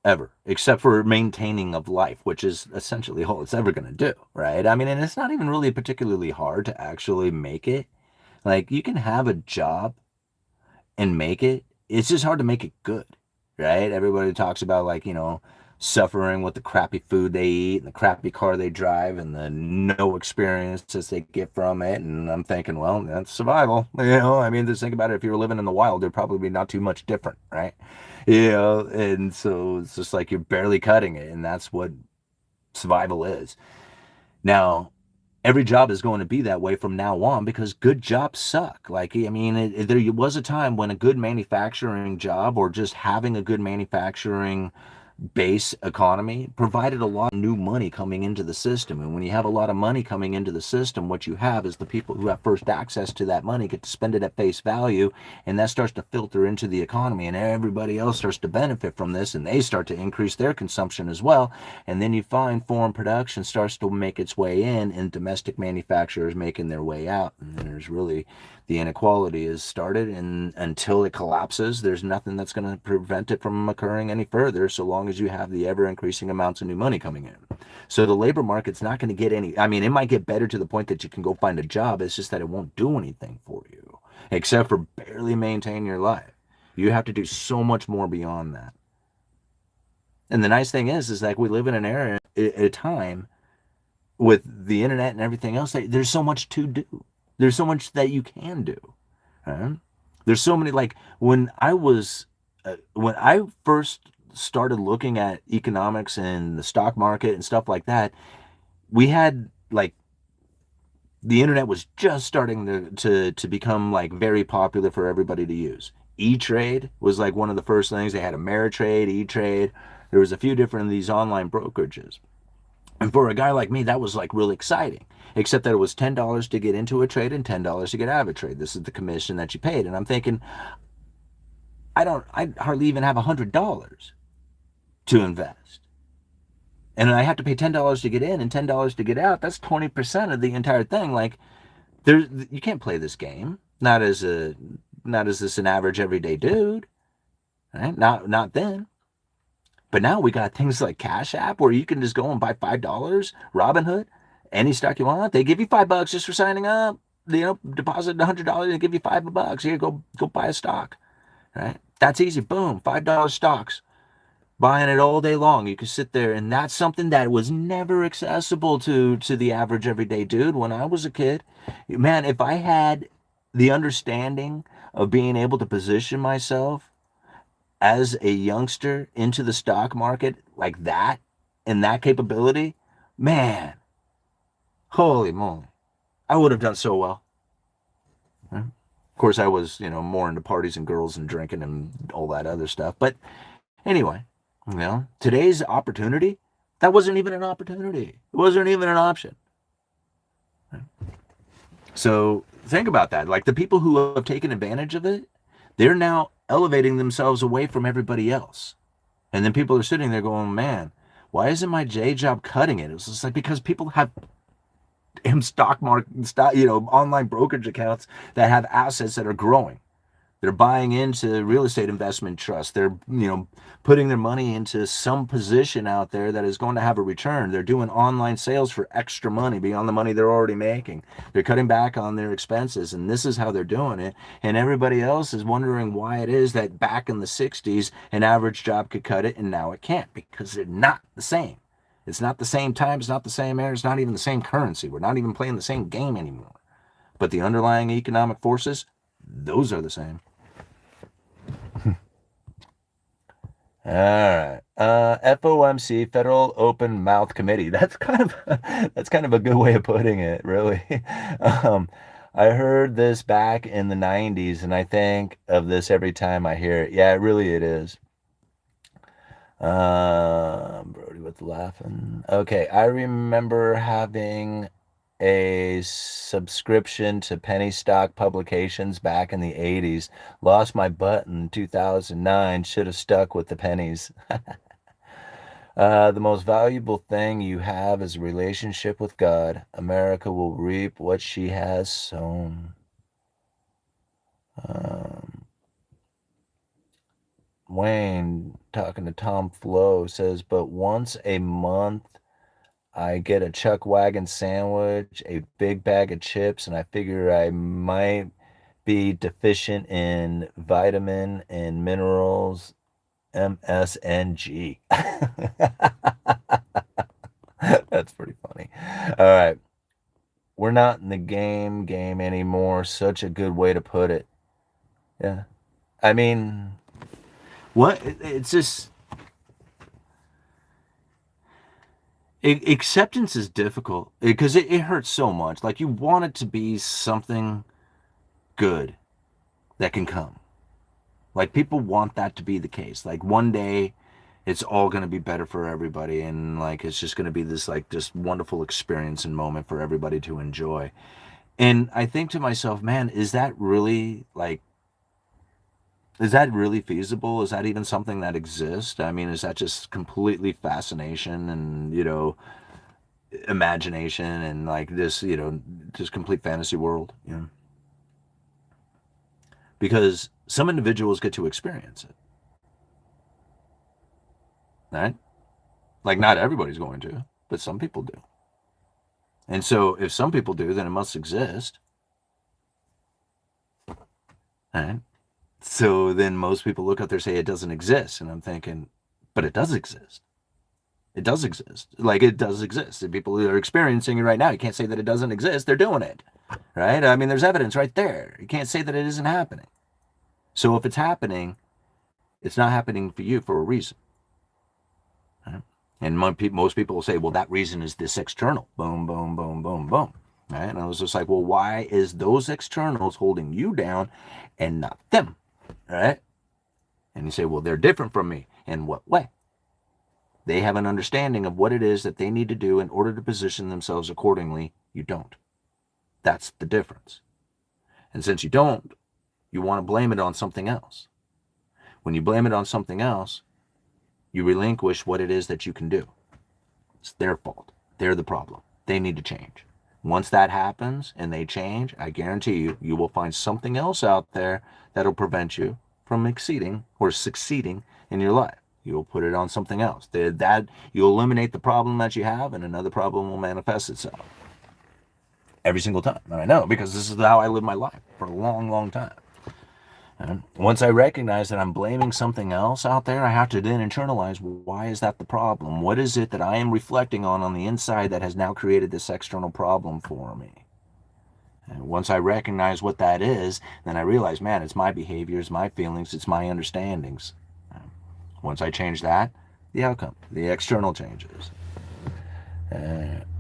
ever, except for maintaining of life, which is essentially all it's ever going to do, right? I mean, and it's not even really particularly hard to actually make it. Like, you can have a job and make it. It's just hard to make it good, right? Everybody talks about, like, suffering with the crappy food they eat and the crappy car they drive and the no experiences they get from it. And I'm thinking, well, that's survival. I mean, just think about it. If you were living in the wild, it'd probably be not too much different, right? And so it's just like you're barely cutting it, and that's what survival is. Now, every job is going to be that way from now on because good jobs suck. Like, I mean, there was a time when a good manufacturing job, or just having a good manufacturing base economy, provided a lot of new money coming into the system. And when you have a lot of money coming into the system, what you have is the people who have first access to that money get to spend it at face value, and that starts to filter into the economy, and everybody else starts to benefit from this, and they start to increase their consumption as well. And then you find foreign production starts to make its way in, and domestic manufacturers making their way out. And then there's really, the inequality is started, and until it collapses, there's nothing that's going to prevent it from occurring any further, so long as you have the ever-increasing amounts of new money coming in. So the labor market's not going to get any, I mean, it might get better to the point that you can go find a job. It's just that it won't do anything for you, except for barely maintain your life. You have to do so much more beyond that. And the nice thing is like, we live in an era, a time, with the internet and everything else, there's so much to do. There's so much that you can do, right? There's so many, like when I first started looking at economics and the stock market and stuff like that, we had like the internet was just starting to become like very popular for everybody to use. E-Trade was like one of the first things. They had Ameritrade, E-Trade. There was a few different of these online brokerages. And for a guy like me, that was like really exciting. Except that it was $10 to get into a trade and $10 to get out of a trade. This is the commission that you paid. And I'm thinking, I hardly even have $100 to invest. And I have to pay $10 to get in and $10 to get out. That's 20% of the entire thing. Like, you can't play this game. Not as this an average everyday dude, right? Not then. But now we got things like Cash App where you can just go and buy $5, Robinhood, any stock you want. They give you $5 just for signing up. You know, deposit $100 and give you $5. Here, go buy a stock, right? That's easy. Boom, $5 stocks. Buying it all day long. You can sit there, and that's something that was never accessible to the average everyday dude when I was a kid. Man, if I had the understanding of being able to position myself as a youngster into the stock market like that and that capability, man, holy moly, I would have done so well. Of course, I was, more into parties and girls and drinking and all that other stuff. But anyway, today's opportunity, that wasn't even an opportunity. It wasn't even an option. So think about that. Like the people who have taken advantage of it, they're now elevating themselves away from everybody else. And then people are sitting there going, man, why isn't my J job cutting it? It's just like because people have stock market, online brokerage accounts that have assets that are growing. They're buying into real estate investment trusts. They're, putting their money into some position out there that is going to have a return. They're doing online sales for extra money beyond the money they're already making. They're cutting back on their expenses, and this is how they're doing it. And everybody else is wondering why it is that back in the 60s, an average job could cut it, and now it can't, because they're not the same. It's not the same time. It's not the same air. It's not even the same currency. We're not even playing the same game anymore. But the underlying economic forces, those are the same. All right. FOMC, Federal Open Mouth Committee. That's kind of a good way of putting it, really. I heard this back in the 90s, and I think of this every time I hear it. Yeah, it is. Brody with the laughing. Okay, I remember having a subscription to penny stock publications back in the 80s. Lost my butt in 2009. Should have stuck with the pennies. The most valuable thing you have is a relationship with God. America will reap what she has sown. Wayne, talking to Tom Flo, says, but once a month I get a Chuck Wagon sandwich, a big bag of chips, and I figure I might be deficient in vitamin and minerals, MSNG. That's pretty funny. All right. We're not in the game anymore. Such a good way to put it. Yeah. I mean, what? It's just... acceptance is difficult because it hurts so much. Like you want it to be something good that can come. Like people want that to be the case. Like one day it's all going to be better for everybody. And like, it's just going to be this like just wonderful experience and moment for everybody to enjoy. And I think to myself, man, is that really feasible? Is that even something that exists? I mean, is that just completely fascination and, imagination and like this, just complete fantasy world, Because some individuals get to experience it. Right? Like not everybody's going to, but some people do. And so if some people do, then it must exist. Right? So then most people look up there and say it doesn't exist. And I'm thinking, but it does exist. It does exist. Like it does exist. And people are experiencing it right now. You can't say that it doesn't exist. They're doing it. Right? I mean, there's evidence right there. You can't say that it isn't happening. So if it's happening, it's not happening for you for a reason. Right? And most people will say, well, that reason is this external. Boom, boom, boom, boom, boom. Right? And I was just like, well, why is those externals holding you down and not them? Right? And you say, well, they're different from me. In what way? They have an understanding of what it is that they need to do in order to position themselves accordingly. You don't. That's the difference. And since you don't, you want to blame it on something else. When you blame it on something else, you relinquish what it is that you can do. It's their fault. They're the problem. They need to change. Once that happens and they change, I guarantee you, you will find something else out there that'll prevent you from exceeding or succeeding in your life. You'll put it on something else. That you'll eliminate the problem that you have, and another problem will manifest itself. Every single time. I know, because this is how I live my life for a long, long time. And once I recognize that I'm blaming something else out there, I have to then internalize, why is that the problem? What is it that I am reflecting on the inside that has now created this external problem for me? And once I recognize what that is, then I realize, man, it's my behaviors, my feelings, it's my understandings. Once I change that, the outcome, the external changes.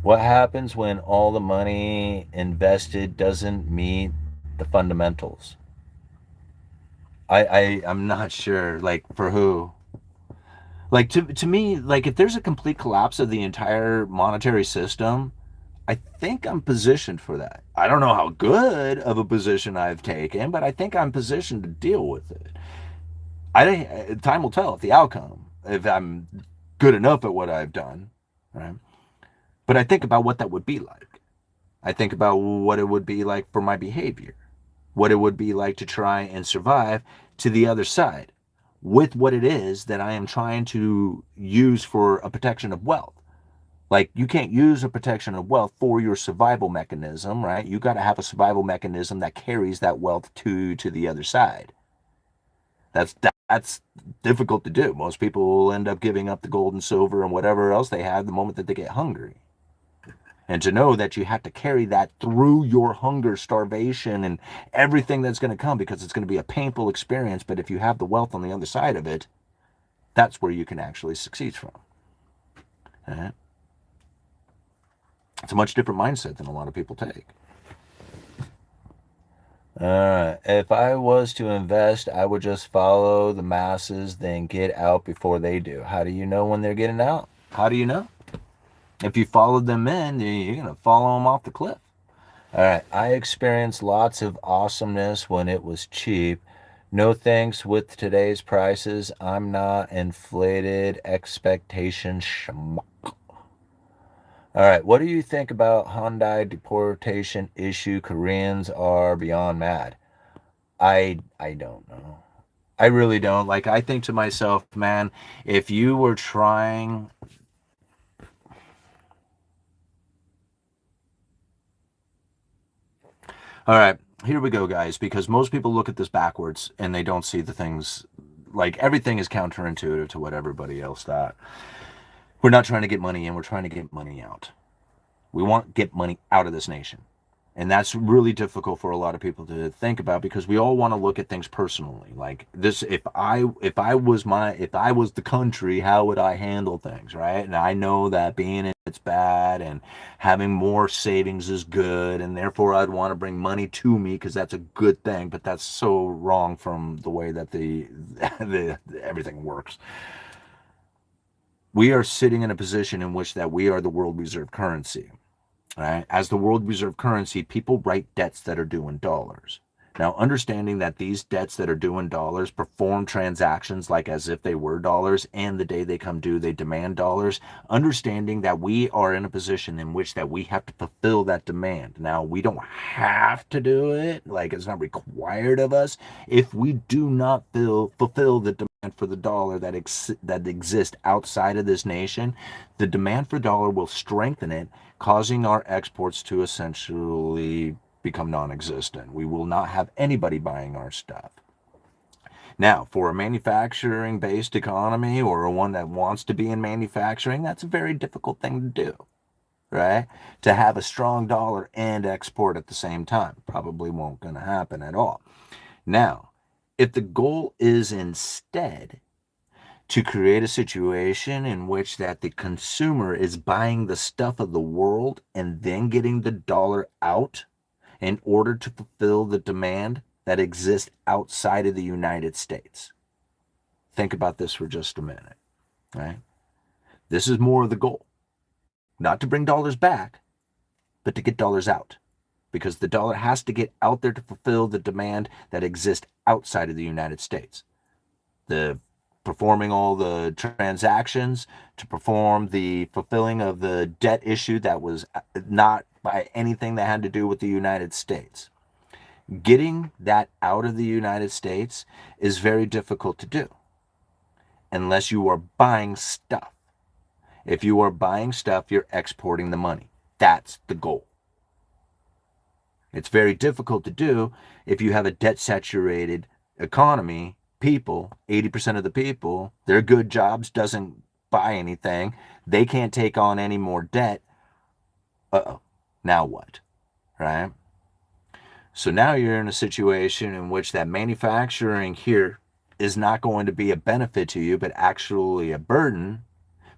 What happens when all the money invested doesn't meet the fundamentals? I'm not sure, like, for who. Like, to me, like, if there's a complete collapse of the entire monetary system, I think I'm positioned for that. I don't know how good of a position I've taken, but I think I'm positioned to deal with it. Time will tell if the outcome, if I'm good enough at what I've done, right? But I think about what that would be like. I think about what it would be like for my behavior, what it would be like to try and survive to the other side with what it is that I am trying to use for a protection of wealth. Like, you can't use a protection of wealth for your survival mechanism, right? You got to have a survival mechanism that carries that wealth to the other side. That's difficult to do. Most people will end up giving up the gold and silver and whatever else they have the moment that they get hungry. And to know that you have to carry that through your hunger, starvation, and everything that's going to come, because it's going to be a painful experience. But if you have the wealth on the other side of it, that's where you can actually succeed from. It's a much different mindset than a lot of people take. If I was to invest, I would just follow the masses, then get out before they do. How do you know when they're getting out? How do you know? If you followed them in, you're going to follow them off the cliff. All right. I experienced lots of awesomeness when it was cheap. No thanks with today's prices. I'm not inflated expectation schmuck. All right. What do you think about Hyundai deportation issue? Koreans are beyond mad. I don't know. I really don't. Like, I think to myself, man, if you were trying... All right, here we go, guys, because most people look at this backwards and they don't see the things, like, everything is counterintuitive to what everybody else thought. We're not trying to get money in, we're trying to get money out. We want to get money out of this nation. And that's really difficult for a lot of people to think about, because we all want to look at things personally. Like, this, if I was the country, how would I handle things, right? And I know that being in it's bad and having more savings is good, and therefore I'd want to bring money to me because that's a good thing. But that's so wrong from the way that the everything works. We are sitting in a position in which that we are the world reserve currency. Right? As the world reserve currency, people write debts that are due in dollars. Now, understanding that these debts that are due in dollars perform transactions like as if they were dollars, and the day they come due, they demand dollars. Understanding that we are in a position in which that we have to fulfill that demand. Now, we don't have to do it, like, it's not required of us. If we do not fulfill the demand for the dollar that exists outside of this nation, the demand for dollar will strengthen it, causing our exports to essentially become non-existent. We will not have anybody buying our stuff. Now, for a manufacturing-based economy, or one that wants to be in manufacturing, that's a very difficult thing to do, right? To have a strong dollar and export at the same time. Probably won't going to happen at all. Now, If the goal is instead to create a situation in which that the consumer is buying the stuff of the world and then getting the dollar out in order to fulfill the demand that exists outside of the United States. Think about this for just a minute, right? This is more of the goal. Not to bring dollars back, but to get dollars out. Because the dollar has to get out there to fulfill the demand that exists outside of the United States. The performing all the transactions, to perform the fulfilling of the debt issue that was not by anything that had to do with the United States. Getting that out of the United States is very difficult to do unless you are buying stuff. If you are buying stuff, you're exporting the money. That's the goal. It's very difficult to do if you have a debt-saturated economy. People, 80% of the people, their good jobs doesn't buy anything. They can't take on any more debt. Uh-oh, now what, right? So now you're in a situation in which that manufacturing here is not going to be a benefit to you, but actually a burden,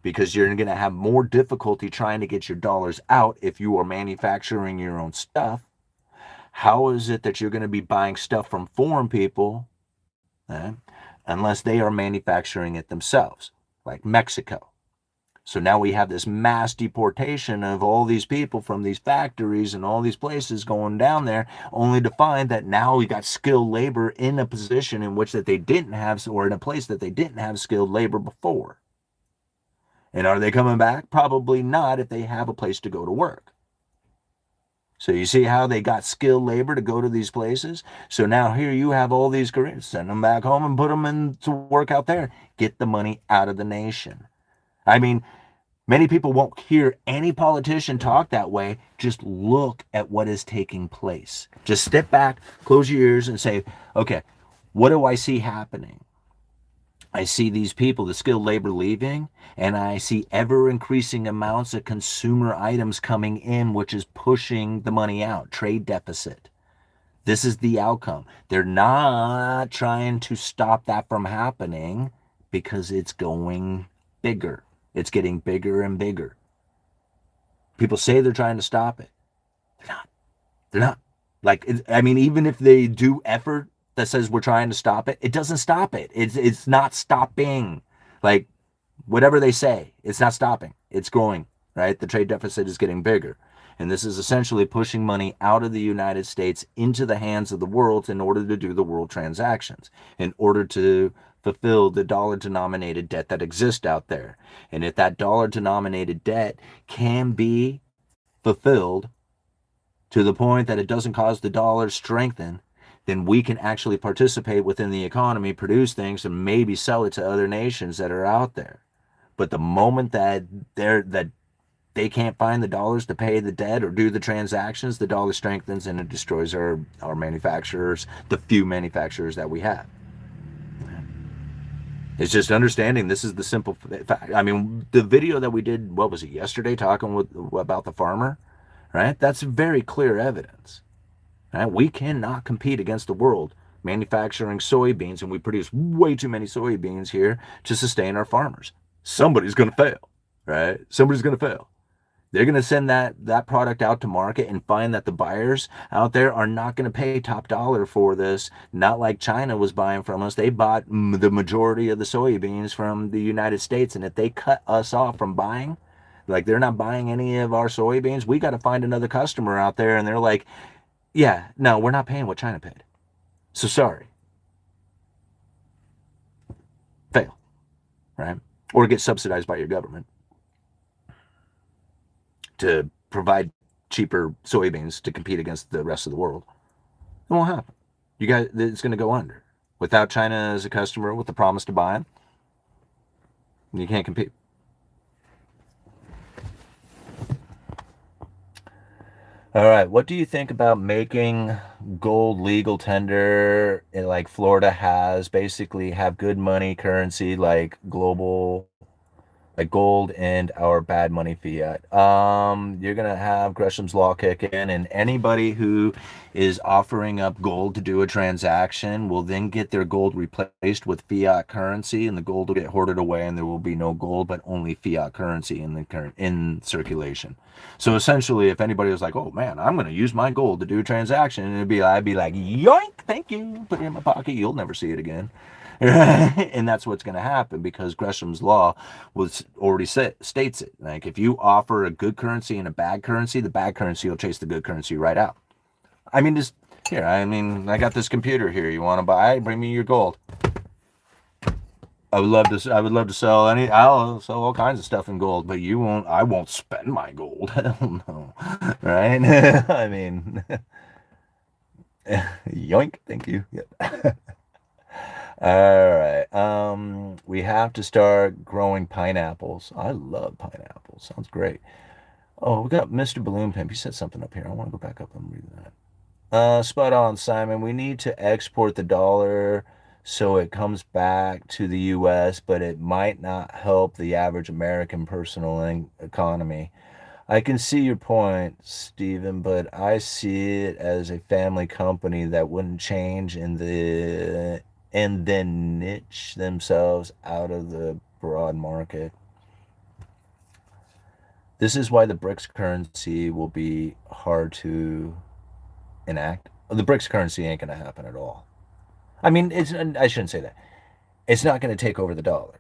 because you're going to have more difficulty trying to get your dollars out if you are manufacturing your own stuff. How is it that you're going to be buying stuff from foreign people, unless they are manufacturing it themselves, like Mexico? So now we have this mass deportation of all these people from these factories and all these places going down there, only to find that now we got skilled labor in a position in which that they didn't have, or in a place that they didn't have skilled labor before. And are they coming back? Probably not if they have a place to go to work. So you see how they got skilled labor to go to these places? So now here you have all these Koreans. Send them back home and put them into work out there. Get the money out of the nation. I mean, many people won't hear any politician talk that way. Just look at what is taking place. Just step back, close your ears, and say, okay, what do I see happening? I see these people, the skilled labor, leaving, and I see ever increasing amounts of consumer items coming in, which is pushing the money out. Trade deficit. This is the outcome. They're not trying to stop that from happening because it's going bigger. It's getting bigger and bigger. People say they're trying to stop it. They're not. They're not. Like, I mean, even if they do effort that says we're trying to stop it, it doesn't stop it. It's not stopping. Like, whatever they say, it's not stopping. It's growing, right? The trade deficit is getting bigger. And this is essentially pushing money out of the United States into the hands of the world in order to do the world transactions, in order to fulfill the dollar-denominated debt that exists out there. And if that dollar-denominated debt can be fulfilled to the point that it doesn't cause the dollar to strengthen, then we can actually participate within the economy, produce things, and maybe sell it to other nations that are out there. But the moment that they can't find the dollars to pay the debt or do the transactions, the dollar strengthens and it destroys our manufacturers, the few manufacturers that we have. It's just understanding this is the simple fact. I mean, the video that we did, what was it, yesterday, talking about the farmer, right? That's very clear evidence. Right? We cannot compete against the world manufacturing soybeans, and we produce way too many soybeans here to sustain our farmers. Somebody's going to fail, right? Somebody's going to fail. They're going to send that product out to market and find that the buyers out there are not going to pay top dollar for this. Not like China was buying from us. They bought the majority of the soybeans from the United States, and if they cut us off from buying, like they're not buying any of our soybeans, we got to find another customer out there, and they're like, yeah, no, we're not paying what China paid. So sorry. Fail, right? Or get subsidized by your government to provide cheaper soybeans to compete against the rest of the world. It won't happen. You guys, it's going to go under. Without China as a customer with the promise to buy them, you can't compete. All right, what do you think about making gold legal tender like Florida has, basically have good money currency like global like gold and our bad money fiat. You're gonna have Gresham's law kick in, and anybody who is offering up gold to do a transaction will then get their gold replaced with fiat currency, and the gold will get hoarded away, and there will be no gold but only fiat currency in the current in circulation. So essentially, if anybody was like, "Oh man, I'm gonna use my gold to do a transaction," I'd be like, "Yoink, thank you, put it in my pocket. You'll never see it again." And that's what's going to happen because Gresham's law was already states it. Like if you offer a good currency and a bad currency, the bad currency will chase the good currency right out. I mean, just here. I mean, I got this computer here. You want to buy? Bring me your gold. I would love to. I would love to sell any. I'll sell all kinds of stuff in gold, but you won't. I won't spend my gold. Hell no, right? I mean, yoink. Thank you. Yep. All right. We have to start growing pineapples. I love pineapples. Sounds great. Oh, we got Mr. Balloon Pimp. He said something up here. I want to go back up and read that. Spot on, Simon. We need to export the dollar so it comes back to the U.S., but it might not help the average American personal economy. I can see your point, Stephen, but I see it as a family company that wouldn't change and then niche themselves out of the broad market. This is why the BRICS currency will be hard to enact. The BRICS currency ain't going to happen at all. I mean, I shouldn't say that. It's not going to take over the dollar,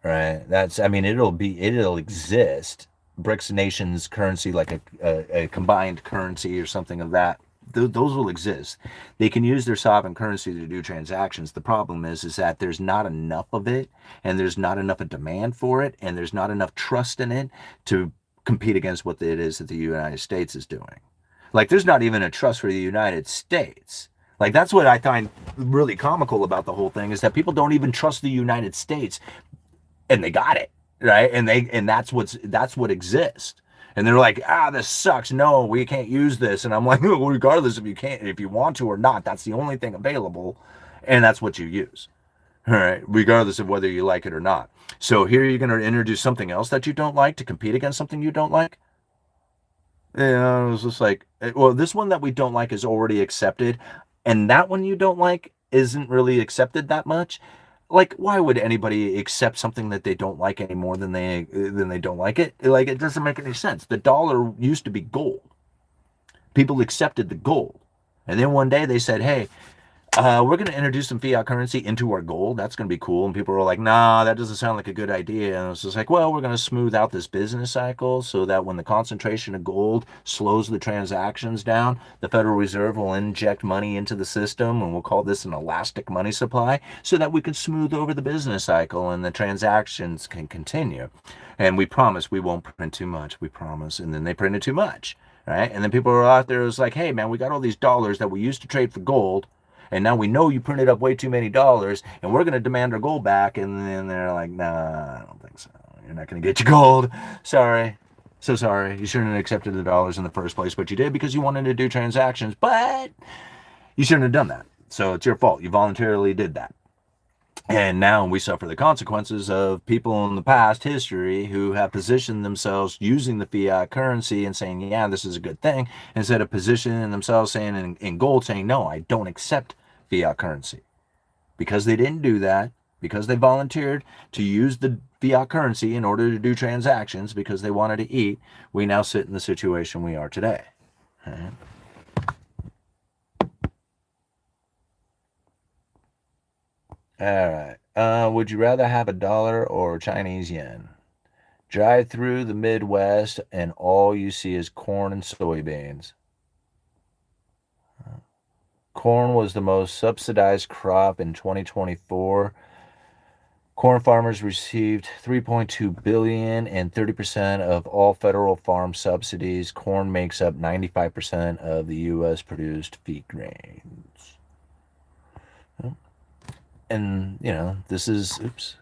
right? I mean, it'll exist. BRICS nations currency, like a combined currency or something of that. Those will exist. They can use their sovereign currency to do transactions. The problem is that there's not enough of it, and there's not enough of demand for it, and there's not enough trust in it to compete against what it is that the United States is doing. Like, there's not even a trust for the United States. Like, that's what I find really comical about the whole thing is that people don't even trust the United States, and they got it, right? And that's what exists. And they're like, this sucks. No, we can't use this. And I'm like, well, regardless if you want to or not, that's the only thing available, and that's what you use. All right, regardless of whether you like it or not. So here you're going to introduce something else that you don't like to compete against something you don't like. Yeah, it was just like, well, this one that we don't like is already accepted, and that one you don't like isn't really accepted that much. Like, why would anybody accept something that they don't like any more than they don't like it? Like, it doesn't make any sense. The dollar used to be gold. People accepted the gold, and then one day they said, "Hey, we're going to introduce some fiat currency into our gold. That's going to be cool." And people were like, "Nah, that doesn't sound like a good idea." And it's just like, well, we're going to smooth out this business cycle so that when the concentration of gold slows the transactions down, the Federal Reserve will inject money into the system, and we'll call this an elastic money supply so that we can smooth over the business cycle and the transactions can continue. And we promise we won't print too much. We promise. And then they printed too much, right? And then people were out there, it was like, "Hey, man, we got all these dollars that we used to trade for gold. And now we know you printed up way too many dollars, and we're going to demand our gold back." And then they're like, "Nah, I don't think so. You're not going to get your gold. Sorry. So sorry. You shouldn't have accepted the dollars in the first place, but you did because you wanted to do transactions. But you shouldn't have done that. So it's your fault. You voluntarily did that." And now we suffer the consequences of people in the past history who have positioned themselves using the fiat currency and saying, "Yeah, this is a good thing," instead of positioning themselves saying in gold, saying, "No, I don't accept fiat currency." Because they didn't do that, because they volunteered to use the fiat currency in order to do transactions because they wanted to eat, we now sit in the situation we are today. Right? All right. Would you rather have a dollar or Chinese yen? Drive through the Midwest and all you see is corn and soybeans. Corn was the most subsidized crop in 2024. Corn farmers received 3.2 billion and 30% of all federal farm subsidies. Corn makes up 95% of the US produced feed grains. And, this is, oops.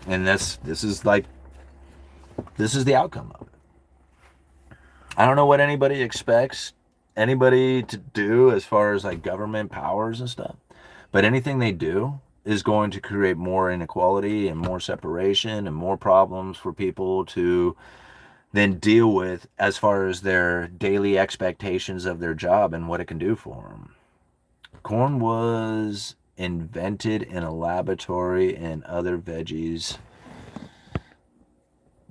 And this is the outcome of it. I don't know what anybody expects anybody to do as far as like government powers and stuff, But anything they do is going to create more inequality and more separation and more problems for people to then deal with as far as their daily expectations of their job and what it can do for them. Corn was invented in a laboratory, and other veggies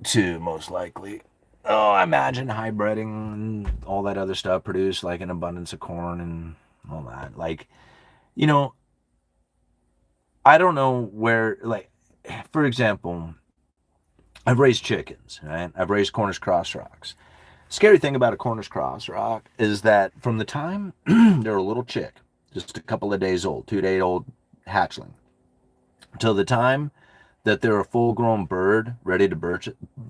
too, most likely. Oh, I imagine hybriding and all that other stuff produced like an abundance of corn and all that. Like, you know, I don't know where, like, for example, I've raised chickens, right? I've raised Cornish cross rocks. Scary thing about a Cornish cross rock is that from the time they're a little chick, just a couple of days old, 2 day old hatchling, till the time that they're a full grown bird ready to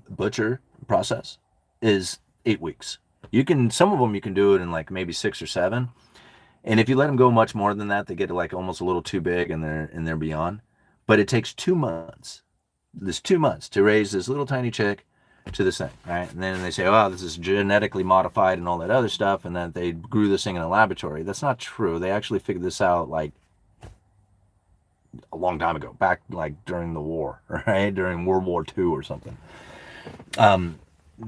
butcher process is 8 weeks. Some of them you can do it in like maybe 6 or 7. And if you let them go much more than that, they get like almost a little too big and they're beyond. But it takes 2 months, this 2 months to raise this little tiny chick to this thing, right? And then they say, oh, this is genetically modified and all that other stuff, and that they grew this thing in a laboratory. That's not true. They actually figured this out like a long time ago, back like during the war, right? During World War II or something.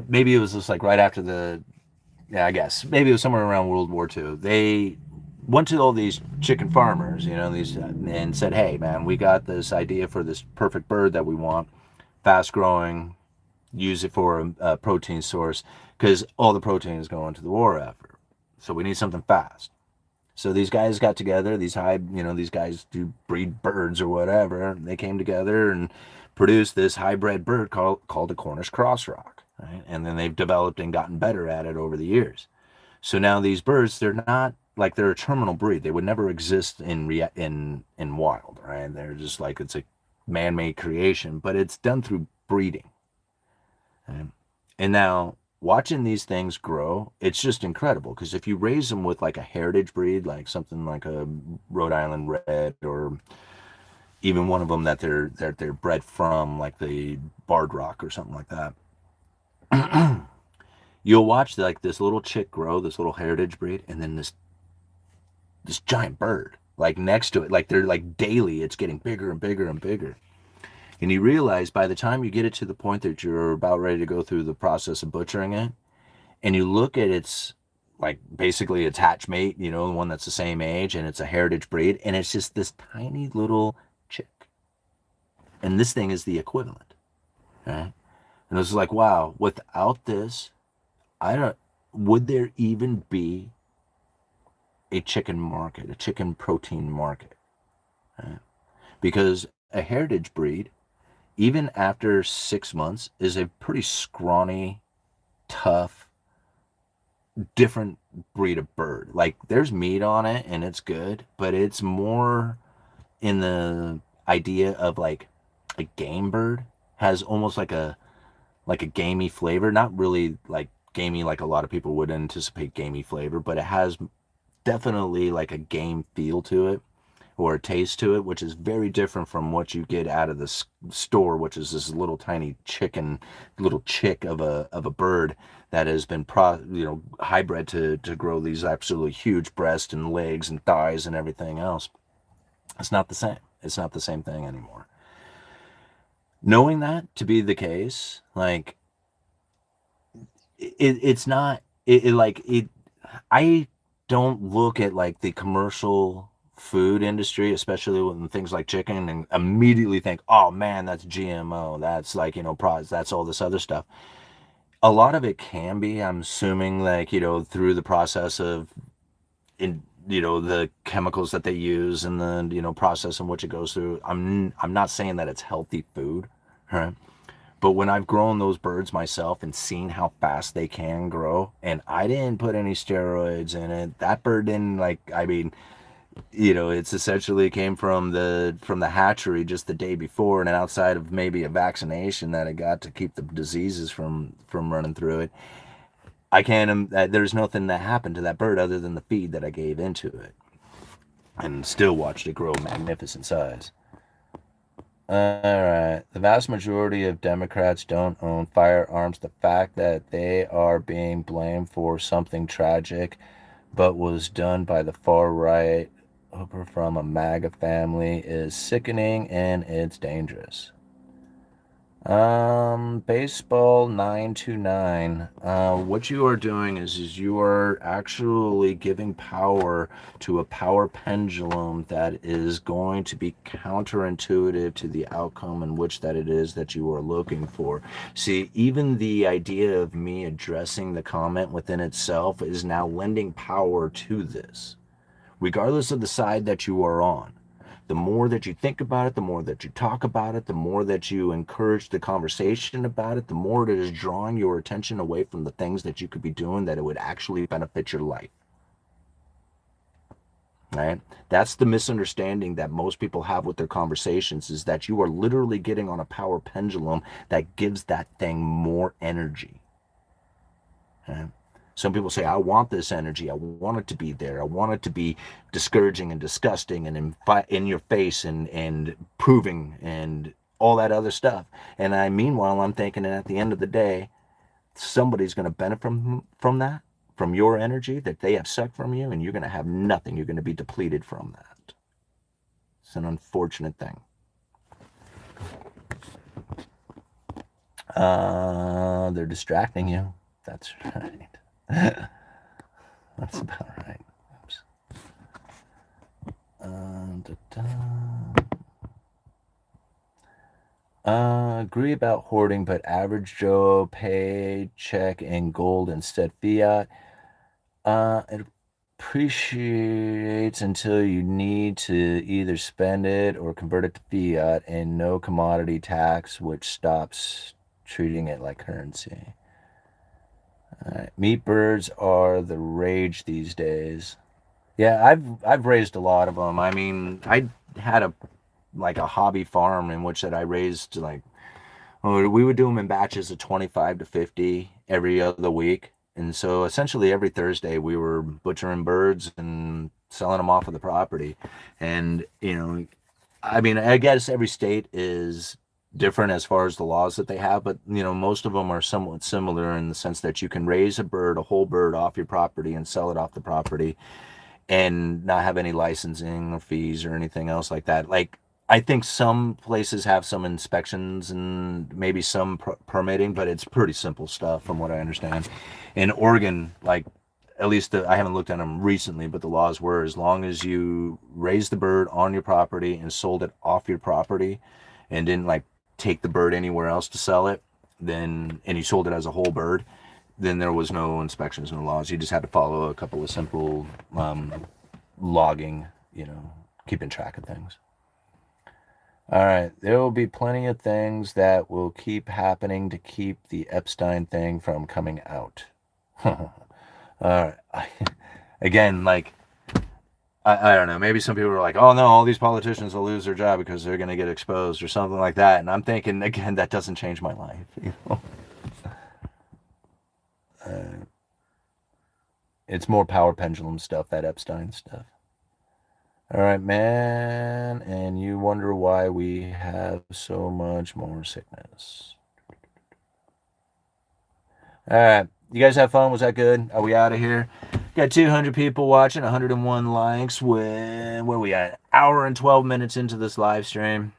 Maybe it was just like right after I guess maybe it was somewhere around World War II. They went to all these chicken farmers, and said, hey, man, we got this idea for this perfect bird that we want, fast growing, use it for a protein source, because all the protein is going to the war effort. So we need something fast. So these guys got together, these guys do breed birds or whatever. They came together and produced this hybrid bird called a Cornish crossrock, right? And then they've developed and gotten better at it over the years. So now these birds, they're not like they're a terminal breed. They would never exist in wild, right? They're just like it's a man-made creation, but it's done through breeding. Right? And now watching these things grow, it's just incredible, because if you raise them with like a heritage breed, like something like a Rhode Island Red, or even one of them that they're bred from, like the Barred Rock or something like that, you'll watch like this little chick grow, this little heritage breed, and then this giant bird like next to it, like they're like daily, it's getting bigger and bigger and bigger. And you realize by the time you get it to the point that you're about ready to go through the process of butchering it, and you look at its, like basically its hatchmate, the one that's the same age, and it's a heritage breed, and it's just this tiny little chick. And this thing is the equivalent, right? And it's like, wow, without this, would there even be a chicken market, a chicken protein market? Right? Because a heritage breed, even after 6 months, is a pretty scrawny, tough, different breed of bird. Like there's meat on it and it's good, but it's more in the idea of like a game bird, has almost like a gamey flavor, not really like gamey like a lot of people would anticipate gamey flavor, but it has definitely like a game feel to it, or a taste to it, which is very different from what you get out of the store, which is this little tiny chick of a bird that has been hybrid to grow these absolutely huge breasts and legs and thighs and everything else. It's not the same. It's not the same thing anymore. Knowing that to be the case, like it's not it. I don't look at like the commercial food industry, especially when things like chicken, and immediately think, oh man, that's GMO, that's like, that's all this other stuff. A lot of it can be, I'm assuming, like, through the process of the chemicals that they use and the process in which it goes through. I'm not saying that it's healthy food, right? But when I've grown those birds myself and seen how fast they can grow, and I didn't put any steroids in it, that bird didn't, like, I mean, it's essentially came from the hatchery just the day before, and outside of maybe a vaccination that it got to keep the diseases from running through it, I can't. There's nothing that happened to that bird other than the feed that I gave into it, and still watched it grow magnificent size. All right. The vast majority of Democrats don't own firearms. The fact that they are being blamed for something tragic, but was done by the far right, Oprah from a MAGA family is sickening and it's dangerous. Baseball 929. What you are doing is you are actually giving power to a power pendulum that is going to be counterintuitive to the outcome in which that it is that you are looking for. See, even the idea of me addressing the comment within itself is now lending power to this, regardless of the side that you are on. The more that you think about it, the more that you talk about it, the more that you encourage the conversation about it, the more it is drawing your attention away from the things that you could be doing that it would actually benefit your life. Right? That's the misunderstanding that most people have with their conversations, is that you are literally getting on a power pendulum that gives that thing more energy. Right? Some people say, I want this energy. I want it to be there. I want it to be discouraging and disgusting and in your face and proving and all that other stuff. And meanwhile, I'm thinking that at the end of the day, somebody's going to benefit from that, from your energy that they have sucked from you, and you're going to have nothing. You're going to be depleted from that. It's an unfortunate thing. They're distracting you. That's right. That's about right. Oops. Agree about hoarding, but average Joe pay check in gold instead fiat. It appreciates until you need to either spend it or convert it to fiat, and no commodity tax, which stops treating it like currency. Meat birds are the rage these days. Yeah, I've raised a lot of them. I mean, I had a hobby farm in which that I raised we would do them in batches of 25 to 50 every other week. And so essentially every Thursday we were butchering birds and selling them off of the property. And, I mean, I guess every state is different as far as the laws that they have, but most of them are somewhat similar in the sense that you can raise a whole bird off your property and sell it off the property and not have any licensing or fees or anything else like that. Like, I think some places have some inspections and maybe some permitting, but it's pretty simple stuff from what I understand. In Oregon, at least I haven't looked at them recently, but the laws were, as long as you raised the bird on your property and sold it off your property and didn't take the bird anywhere else to sell it, and you sold it as a whole bird, then there was no inspections, no laws. You just had to follow a couple of simple logging, keeping track of things. All right, there will be plenty of things that will keep happening to keep the Epstein thing from coming out. All right. Again, I don't know, maybe some people are like, oh no, all these politicians will lose their job because they're going to get exposed or something like that. And I'm thinking, again, that doesn't change my life. It's more power pendulum stuff, that Epstein stuff. All right, man, and you wonder why we have so much more sickness. All right, you guys have fun? Was that good? Are we out of here? Got 200 people watching, 101 likes. Where are we at? An hour and 12 minutes into this live stream.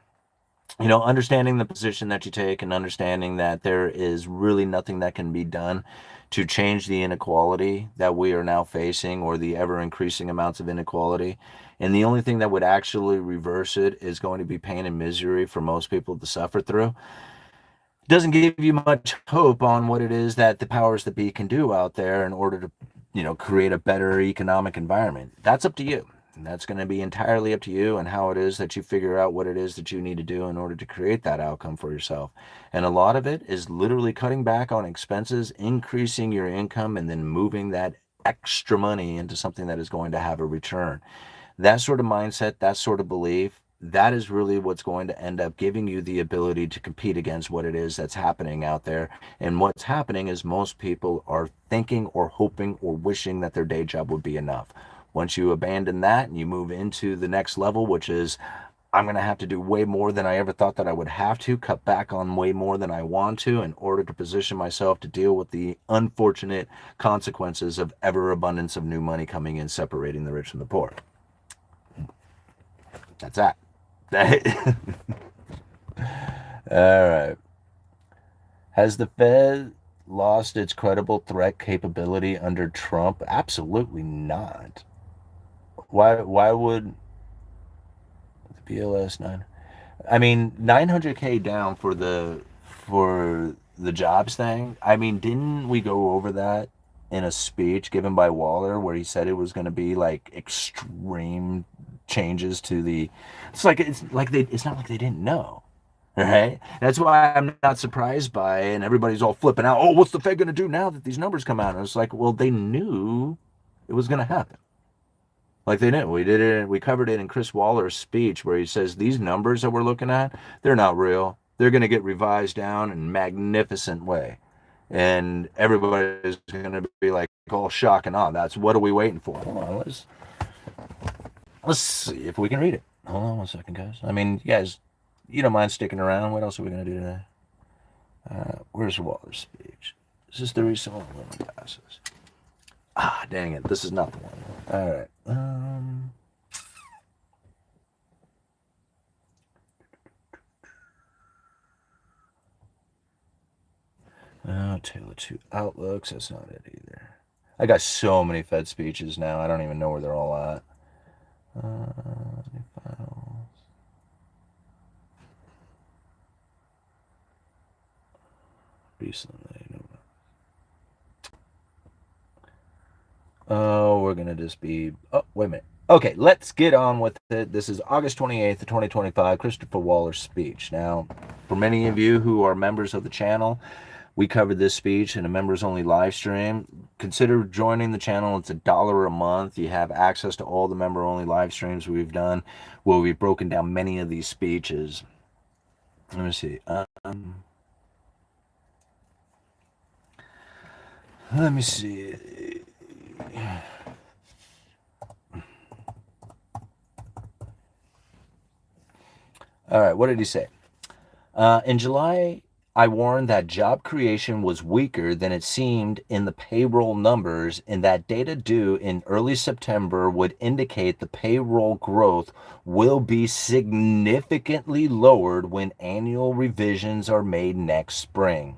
Understanding the position that you take and understanding that there is really nothing that can be done to change the inequality that we are now facing, or the ever increasing amounts of inequality. And the only thing that would actually reverse it is going to be pain and misery for most people to suffer through. It doesn't give you much hope on what it is that the powers that be can do out there in order to, create a better economic environment. That's up to you. And that's going to be entirely up to you and how it is that you figure out what it is that you need to do in order to create that outcome for yourself. And a lot of it is literally cutting back on expenses, increasing your income, and then moving that extra money into something that is going to have a return. That sort of mindset, that sort of belief, that is really what's going to end up giving you the ability to compete against what it is that's happening out there. And what's happening is most people are thinking or hoping or wishing that their day job would be enough. Once you abandon that and you move into the next level, which is, I'm going to have to do way more than I ever thought that I would have to, cut back on way more than I want to in order to position myself to deal with the unfortunate consequences of ever abundance of new money coming in, separating the rich from the poor. That's that. All right. Has the Fed lost its credible threat capability under Trump? Absolutely not. Why would the BLS 9? I mean, 900K down for the jobs thing. I mean, didn't we go over that in a speech given by Waller where he said it was going to be like extreme changes to the it's not like they didn't know. Right? That's why I'm not surprised by it, and everybody's all flipping out. Oh, what's the Fed going to do now that these numbers come out? And it's like, well, they knew it was going to happen. Like they knew. We did it. We covered it in Chris Waller's speech where he says these numbers that we're looking at, they're not real. They're going to get revised down in a magnificent way, and everybody's going to be like all shock and awe. That's what are we waiting for? Hold on, let's see if we can read it. Hold on one second, guys. I mean, you guys, you don't mind sticking around? What else are we going to do today? Where's Waller's speech? Is this the recent one? Let me pass this. Ah, dang it. This is not the one. All right. Tale of two outlooks. That's not it either. I got so many Fed speeches now. I don't even know where they're all at. New files. Recently. Oh, we're going to just be... Oh, wait a minute. Okay, let's get on with it. This is August 28th, 2025, Christopher Waller's speech. Now, for many of you who are members of the channel, we covered this speech in a members-only live stream. Consider joining the channel. It's $1 a month. You have access to all the member-only live streams we've done where we've broken down many of these speeches. Let me see. Let me see. All right, what did he say? In July, I warned that job creation was weaker than it seemed in the payroll numbers, and that data due in early September would indicate the payroll growth will be significantly lowered when annual revisions are made next spring.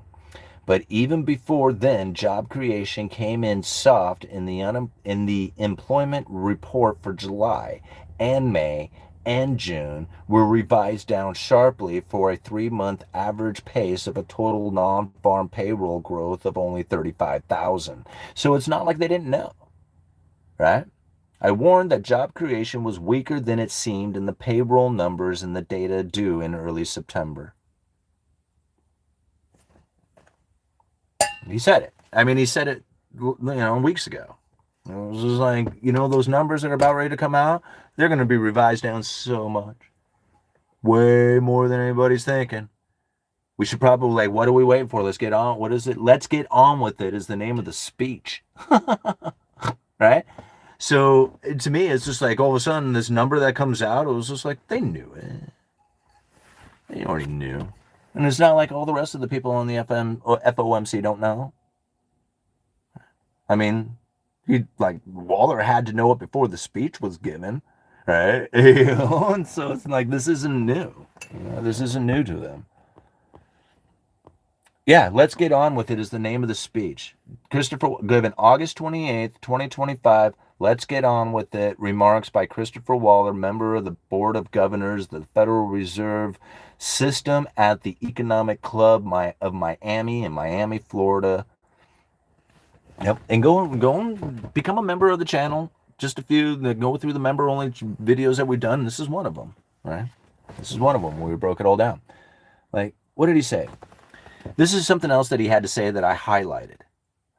But even before then, job creation came in soft in the employment report for July, and May and June were revised down sharply for a 3-month average pace of a total non-farm payroll growth of only 35,000. So it's not like they didn't know, right? I warned that job creation was weaker than it seemed in the payroll numbers and the data due in early September. He said it. I mean, he said it, weeks ago. It was just like, those numbers that are about ready to come out, they're going to be revised down so much. Way more than anybody's thinking. We should probably, what are we waiting for? Let's get on. What is it? Let's get on with it is the name of the speech. Right? So, to me, it's just like all of a sudden, this number that comes out, it was just like, they knew it. They already knew. And it's not like all the rest of the people on the FOMC don't know. I mean, Waller had to know it before the speech was given, right? And so it's like, this isn't new. This isn't new to them. Yeah, let's get on with it is the name of the speech. Christopher, given August 28th, 2025, let's get on with it. Remarks by Christopher Waller, member of the Board of Governors of the Federal Reserve System at the Economic Club of Miami in Miami, Florida. Yep, and go and become a member of the channel. Just a few that go through the member-only videos that we've done. This is one of them, right? This is one of them where we broke it all down. Like, what did he say? This is something else that he had to say that I highlighted,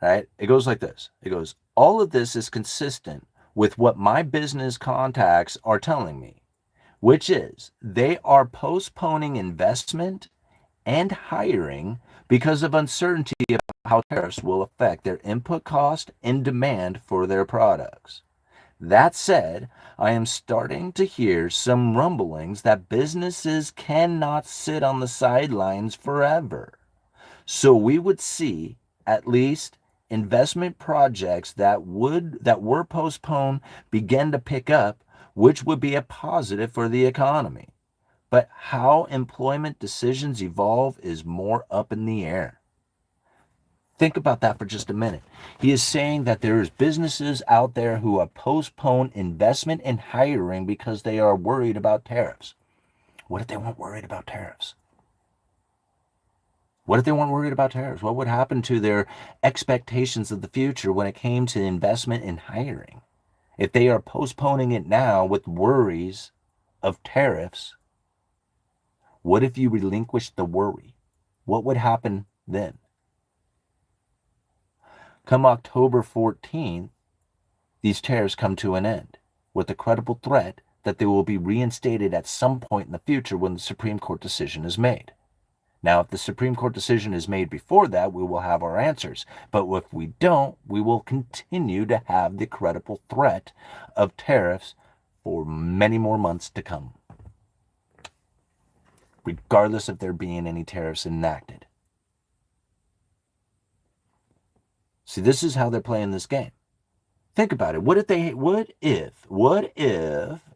right? It goes like this. It goes, all of this is consistent with what my business contacts are telling me, which is they are postponing investment and hiring because of uncertainty about how tariffs will affect their input cost and demand for their products. That said, I am starting to hear some rumblings that businesses cannot sit on the sidelines forever. So we would see at least investment projects that were postponed begin to pick up which would be a positive for the economy. But how employment decisions evolve is more up in the air. Think about that for just a minute. He is saying that there's businesses out there who have postponed investment in hiring because they are worried about tariffs. What if they weren't worried about tariffs? What if they weren't worried about tariffs? What would happen to their expectations of the future when it came to investment in hiring? If they are postponing it now with worries of tariffs, what if you relinquished the worry? What would happen then? Come October 14th, these tariffs come to an end with the credible threat that they will be reinstated at some point in the future when the Supreme Court decision is made. Now, if the Supreme Court decision is made before that, we will have our answers. But if we don't, we will continue to have the credible threat of tariffs for many more months to come, regardless of there being any tariffs enacted. See, this is how they're playing this game. Think about it. What if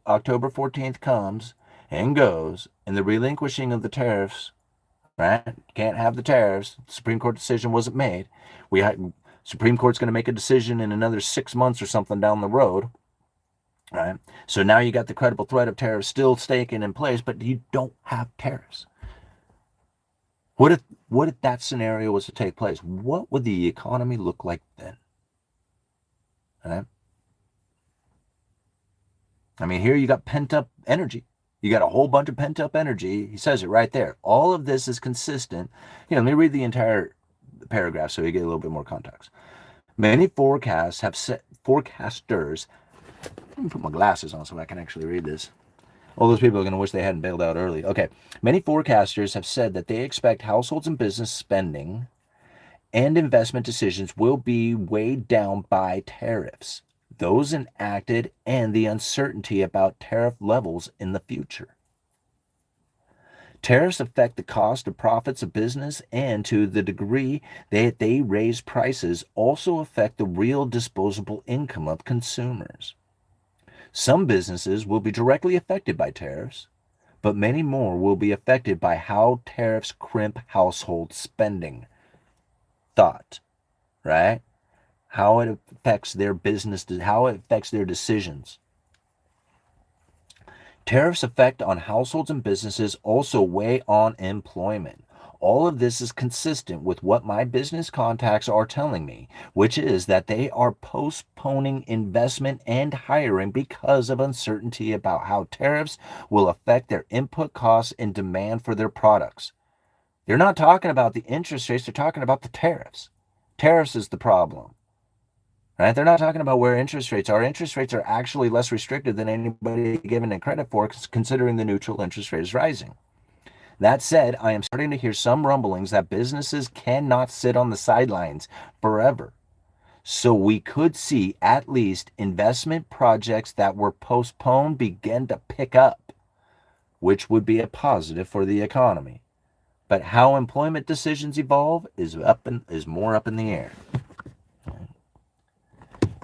October 14th comes and goes and the relinquishing of the tariffs, right? Can't have the tariffs. The Supreme Court decision wasn't made. Supreme Court's going to make a decision in another 6 months or something down the road, right? So now you got the credible threat of tariffs still staking in place, but you don't have tariffs. What if that scenario was to take place? What would the economy look like then? Right? I mean, here you got pent-up energy. You got a whole bunch of pent-up energy. He says it right there. All of this is consistent. Here, let me read the entire paragraph so you get a little bit more context. Many forecasters, let me put my glasses on so I can actually read this. All those people are going to wish they hadn't bailed out early. Okay. Many forecasters have said that they expect households and business spending and investment decisions will be weighed down by tariffs, those enacted, and the uncertainty about tariff levels in the future. Tariffs affect the cost of profits of business, and to the degree that they raise prices, also affect the real disposable income of consumers. Some businesses will be directly affected by tariffs, but many more will be affected by how tariffs crimp household spending. Thought, right? How it affects their business, how it affects their decisions. Tariffs' effect on households and businesses also weigh on employment. All of this is consistent with what my business contacts are telling me, which is that they are postponing investment and hiring because of uncertainty about how tariffs will affect their input costs and demand for their products. They're not talking about the interest rates, they're talking about the tariffs. Tariffs is the problem. Right? They're not talking about where interest rates are. Interest rates are actually less restricted than anybody given it credit for, considering the neutral interest rate is rising. That said, I am starting to hear some rumblings that businesses cannot sit on the sidelines forever. So we could see at least investment projects that were postponed begin to pick up, which would be a positive for the economy. But how employment decisions evolve is more up in the air.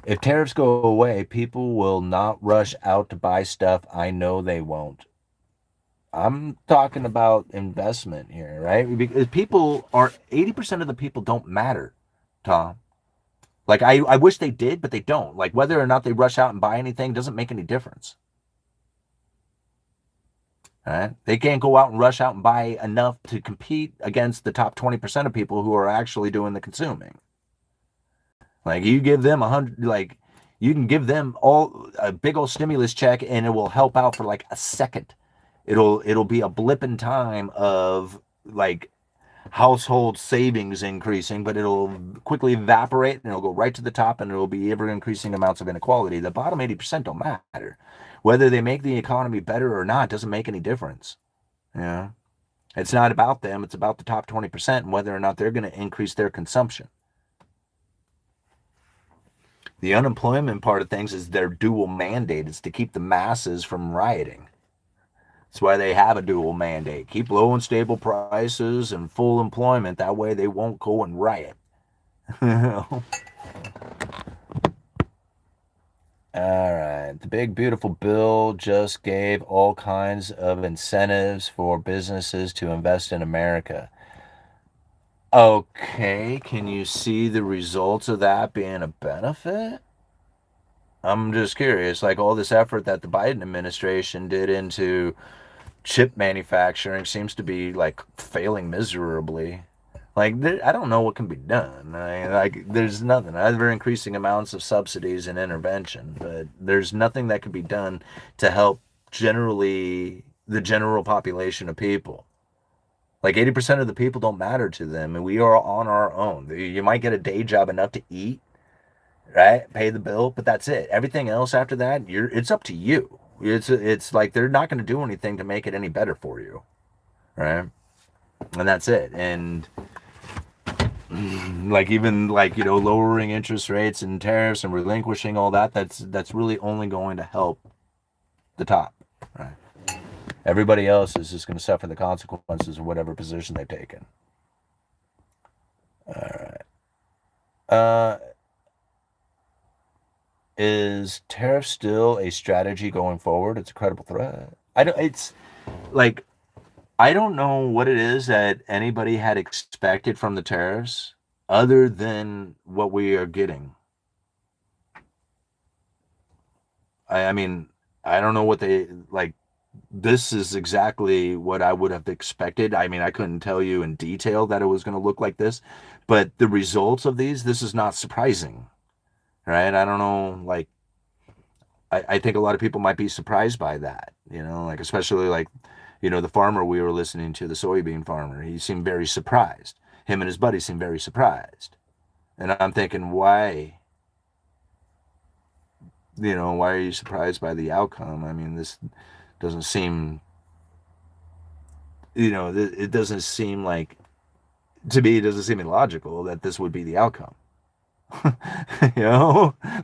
If tariffs go away, people will not rush out to buy stuff. I know they won't. I'm talking about investment here, right? Because 80% of the people don't matter, Tom. Like, I wish they did, but they don't. Like, whether or not they rush out and buy anything doesn't make any difference. All right? They can't go out and rush out and buy enough to compete against the top 20% of people who are actually doing the consuming. Like, you give them you can give them all a big old stimulus check and it will help out for like a second. It'll be a blip in time of like household savings increasing, but it'll quickly evaporate and it'll go right to the top and it'll be ever increasing amounts of inequality. The bottom 80% don't matter. Whether they make the economy better or not doesn't make any difference. Yeah. It's not about them, it's about the top 20% and whether or not they're going to increase their consumption. The unemployment part of things is their dual mandate. It's to keep the masses from rioting. That's why they have a dual mandate. Keep low and stable prices and full employment. That way they won't go and riot. All right. right. The big beautiful bill just gave all kinds of incentives for businesses to invest in America. Okay, can you see the results of that being a benefit? I'm just curious, like all this effort that the Biden administration did into chip manufacturing seems to be like failing miserably. Like I don't know what can be done. Like there's nothing. Ever increasing amounts of subsidies and intervention, but there's nothing that can be done to help generally the general population of people. Like 80% of the people don't matter to them, and we are on our own. You might get a day job enough to eat, right? Pay the bill, but that's it. Everything else after that, it's up to you. It's like they're not going to do anything to make it any better for you, right? And that's it. And like even like lowering interest rates and tariffs and relinquishing all that, that's really only going to help the top, right? Everybody else is just going to suffer the consequences of whatever position they've taken. All right. Is tariff still a strategy going forward? It's a credible threat. I don't. It's like I don't know what it is that anybody had expected from the tariffs, other than what we are getting. I mean, I don't know what they like. This is exactly what I would have expected. I mean, I couldn't tell you in detail that it was going to look like this, but the results of this is not surprising, right? I don't know, like I think a lot of people might be surprised by that, like especially like, the farmer we were listening to, the soybean farmer, he seemed very surprised. Him and his buddy seemed very surprised. And I'm thinking, why are you surprised by the outcome? I mean, this doesn't seem, it doesn't seem like, to me, it doesn't seem illogical that this would be the outcome.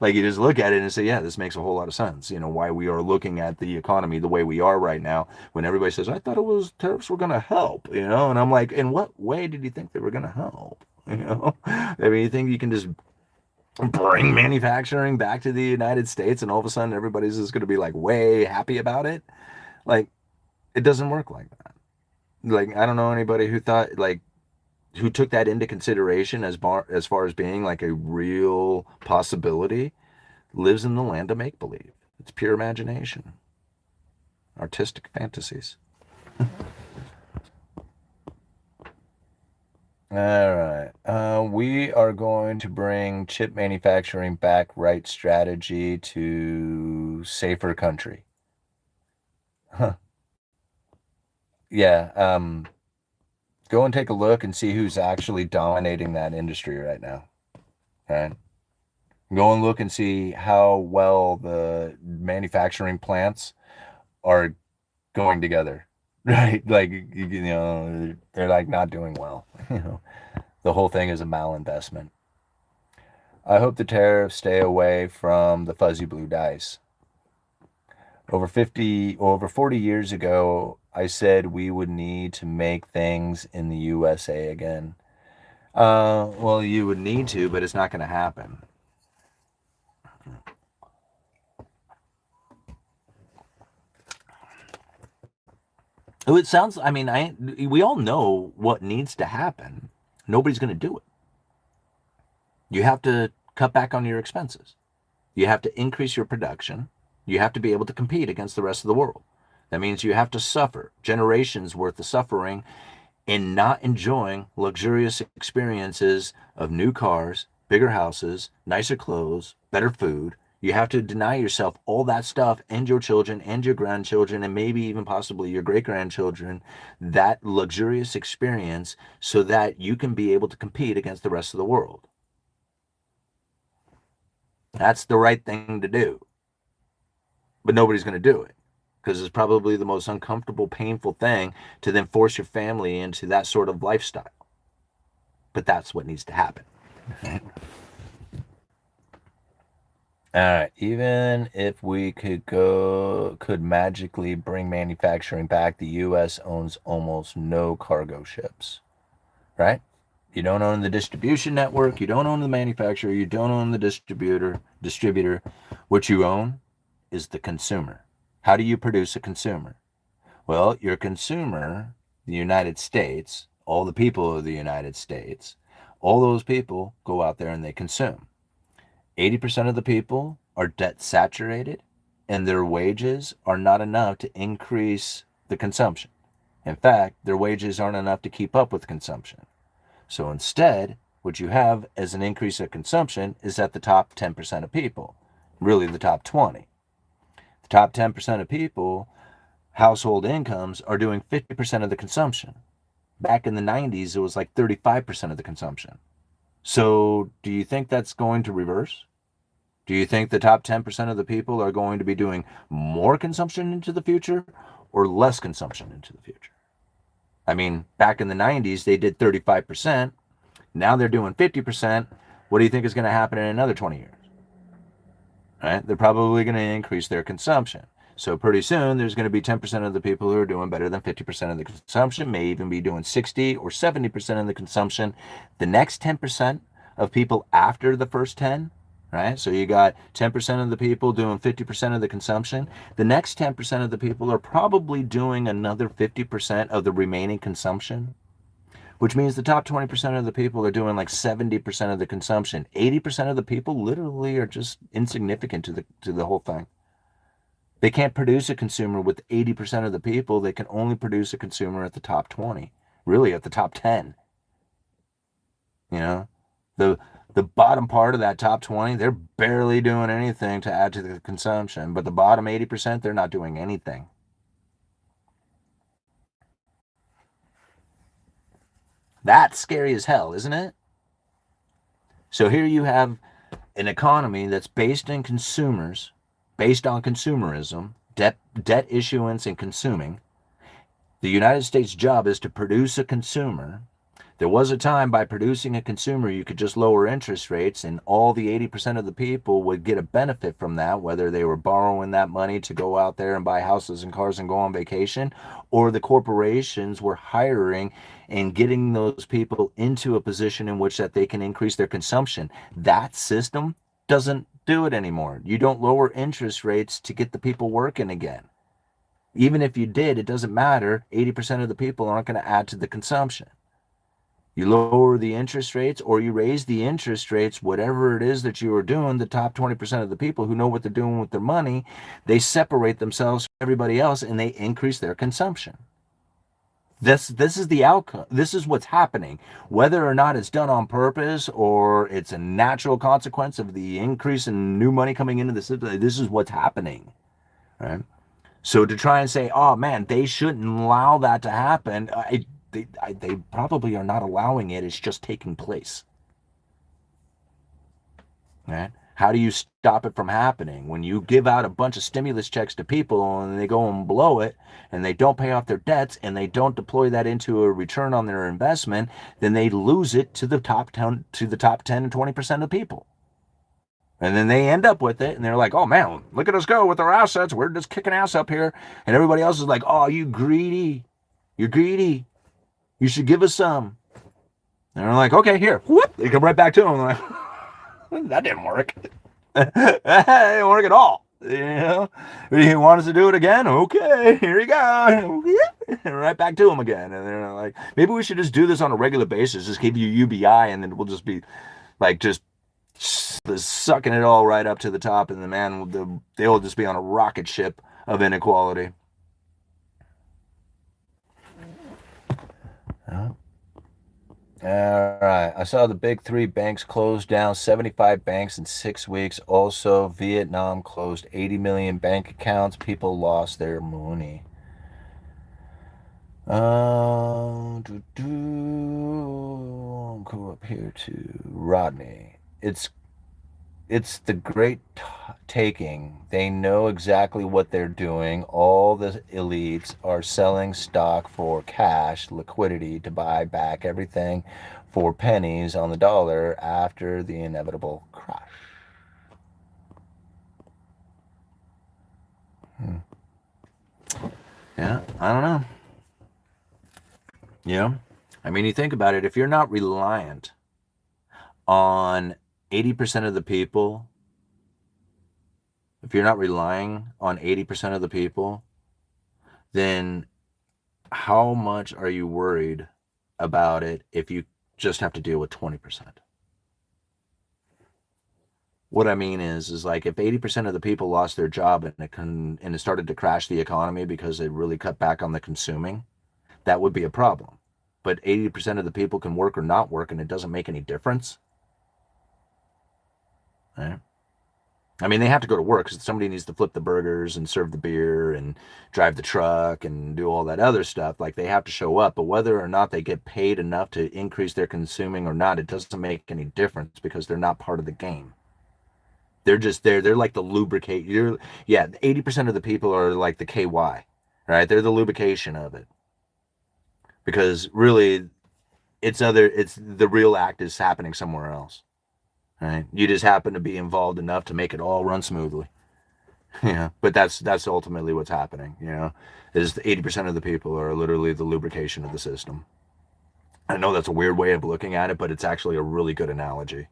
Like you just look at it and say, yeah, this makes a whole lot of sense. Why we are looking at the economy the way we are right now, when everybody says, I thought tariffs were going to help, and I'm like, in what way did you think they were going to help? I mean, you think you can just bring manufacturing back to the United States and all of a sudden everybody's just going to be like way happy about it? Like, it doesn't work like that. Like, I don't know anybody who thought, like, who took that into consideration as far as being like a real possibility, lives in the land of make believe. It's pure imagination, artistic fantasies. All right. We are going to bring chip manufacturing back right strategy to safer country. Huh. Yeah. Go and take a look and see who's actually dominating that industry right now. Right. Go and look and see how well the manufacturing plants are going together. Right. Like, they're like not doing well. The whole thing is a malinvestment. I hope the tariffs stay away from the fuzzy blue dice. Over 40 years ago, I said we would need to make things in the USA again. Well, you would need to, but it's not going to happen. Oh, it sounds, I mean, we all know what needs to happen. Nobody's going to do it. You have to cut back on your expenses. You have to increase your production. You have to be able to compete against the rest of the world. That means you have to suffer generations worth of suffering in not enjoying luxurious experiences of new cars, bigger houses, nicer clothes, better food. You have to deny yourself all that stuff and your children and your grandchildren and maybe even possibly your great-grandchildren, that luxurious experience, so that you can be able to compete against the rest of the world. That's the right thing to do. But nobody's going to do it, because it's probably the most uncomfortable, painful thing to then force your family into that sort of lifestyle. But that's what needs to happen. All right. Even if we could magically bring manufacturing back, the U.S. owns almost no cargo ships, right? You don't own the distribution network. You don't own the manufacturer. You don't own the distributor. What you own is the consumer. How do you produce a consumer? Well, your consumer, the United States, all the people of the United States, all those people go out there and they consume. 80% of the people are debt saturated, and their wages are not enough to increase the consumption. In fact, their wages aren't enough to keep up with consumption. So instead, what you have as an increase of consumption is at the top 10% of people, really the top 20. The top 10% of people, household incomes, are doing 50% of the consumption. Back in the 90s, it was like 35% of the consumption. So do you think that's going to reverse? Do you think the top 10% of the people are going to be doing more consumption into the future or less consumption into the future? I mean, back in the 90s, they did 35%. Now they're doing 50%. What do you think is going to happen in another 20 years? Right? They're probably going to increase their consumption. So pretty soon, there's going to be 10% of the people who are doing better than 50% of the consumption, may even be doing 60 or 70% of the consumption. The next 10% of people after the first 10, right? So you got 10% of the people doing 50% of the consumption. The next 10% of the people are probably doing another 50% of the remaining consumption, which means the top 20% of the people are doing like 70% of the consumption. 80% of the people literally are just insignificant to the whole thing. They can't produce a consumer with 80% of the people. They can only produce a consumer at the top 20, really at the top 10. You know, the bottom part of that top 20, they're barely doing anything to add to the consumption, but the bottom 80%, they're not doing anything. That's scary as hell, isn't it? So here you have an economy that's based on consumers, based on consumerism, debt issuance and consuming. The United States' job is to produce a consumer. There was a time by producing a consumer, you could just lower interest rates and all the 80% of the people would get a benefit from that, whether they were borrowing that money to go out there and buy houses and cars and go on vacation, or the corporations were hiring and getting those people into a position in which that they can increase their consumption. That system doesn't do it anymore. You don't lower interest rates to get the people working again. Even if you did, it doesn't matter. 80% of the people aren't going to add to the consumption. You lower the interest rates or you raise the interest rates, whatever it is that you are doing, the top 20% of the people who know what they're doing with their money, they separate themselves from everybody else and they increase their consumption. This is the outcome. This is what's happening. Whether or not it's done on purpose or it's a natural consequence of the increase in new money coming into the system, this is what's happening, right? So to try and say, oh man, they shouldn't allow that to happen, they probably are not allowing it. It's just taking place. Right? How do you stop it from happening? When you give out a bunch of stimulus checks to people and they go and blow it and they don't pay off their debts and they don't deploy that into a return on their investment, then they lose it to the top 10 and 20% of people. And then they end up with it, and they're like, oh, man, look at us go with our assets. We're just kicking ass up here. And everybody else is like, oh, you greedy. You're greedy. You should give us some. And they're like, okay, here. Whoop. They come right back to them. Like, that didn't work. That didn't work at all. You know? You want us to do it again? Okay, here you go. Right back to them again. And they're like, maybe we should just do this on a regular basis. Just give you UBI, and then we'll just be like, just sucking it all right up to the top, and the man, they'll just be on a rocket ship of inequality. All right. I saw the big three banks close down 75 banks in 6 weeks. Also, Vietnam closed 80 million bank accounts. People lost their money. Go up here to Rodney. It's the great taking. They know exactly what they're doing. All the elites are selling stock for cash, liquidity, to buy back everything for pennies on the dollar after the inevitable crash. Yeah, I don't know. Yeah, I mean, you think about it. If you're not reliant on 80% of the people if you're not relying on 80% of the people, then how much are you worried about it if you just have to deal with 20%? What I mean is like if 80% of the people lost their job and it started to crash the economy because it really cut back on the consuming, that would be a problem. But 80% of the people can work or not work, and it doesn't make any difference. Right? I mean, they have to go to work because somebody needs to flip the burgers and serve the beer and drive the truck and do all that other stuff. Like they have to show up, but whether or not they get paid enough to increase their consuming or not, it doesn't make any difference because they're not part of the game. They're just there. They're like the lubricate. Yeah, 80% of the people are like the KY, right? They're the lubrication of it because really it's the real act is happening somewhere else, right? You just happen to be involved enough to make it all run smoothly. Yeah, but that's ultimately what's happening, is 80% of the people are literally the lubrication of the system. I know that's a weird way of looking at it, but it's actually a really good analogy.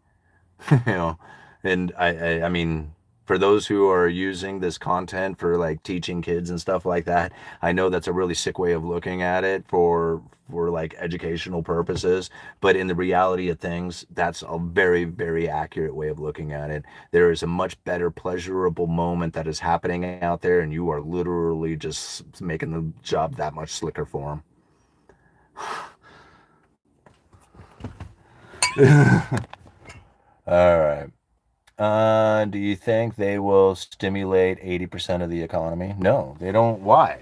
you know and I mean, for those who are using this content for like teaching kids and stuff like that, I know that's a really sick way of looking at it for like educational purposes, but in the reality of things, that's a very, very accurate way of looking at it. There is a much better pleasurable moment that is happening out there, and you are literally just making the job that much slicker for them. All right. Do you think they will stimulate 80% of the economy? No, they don't. Why?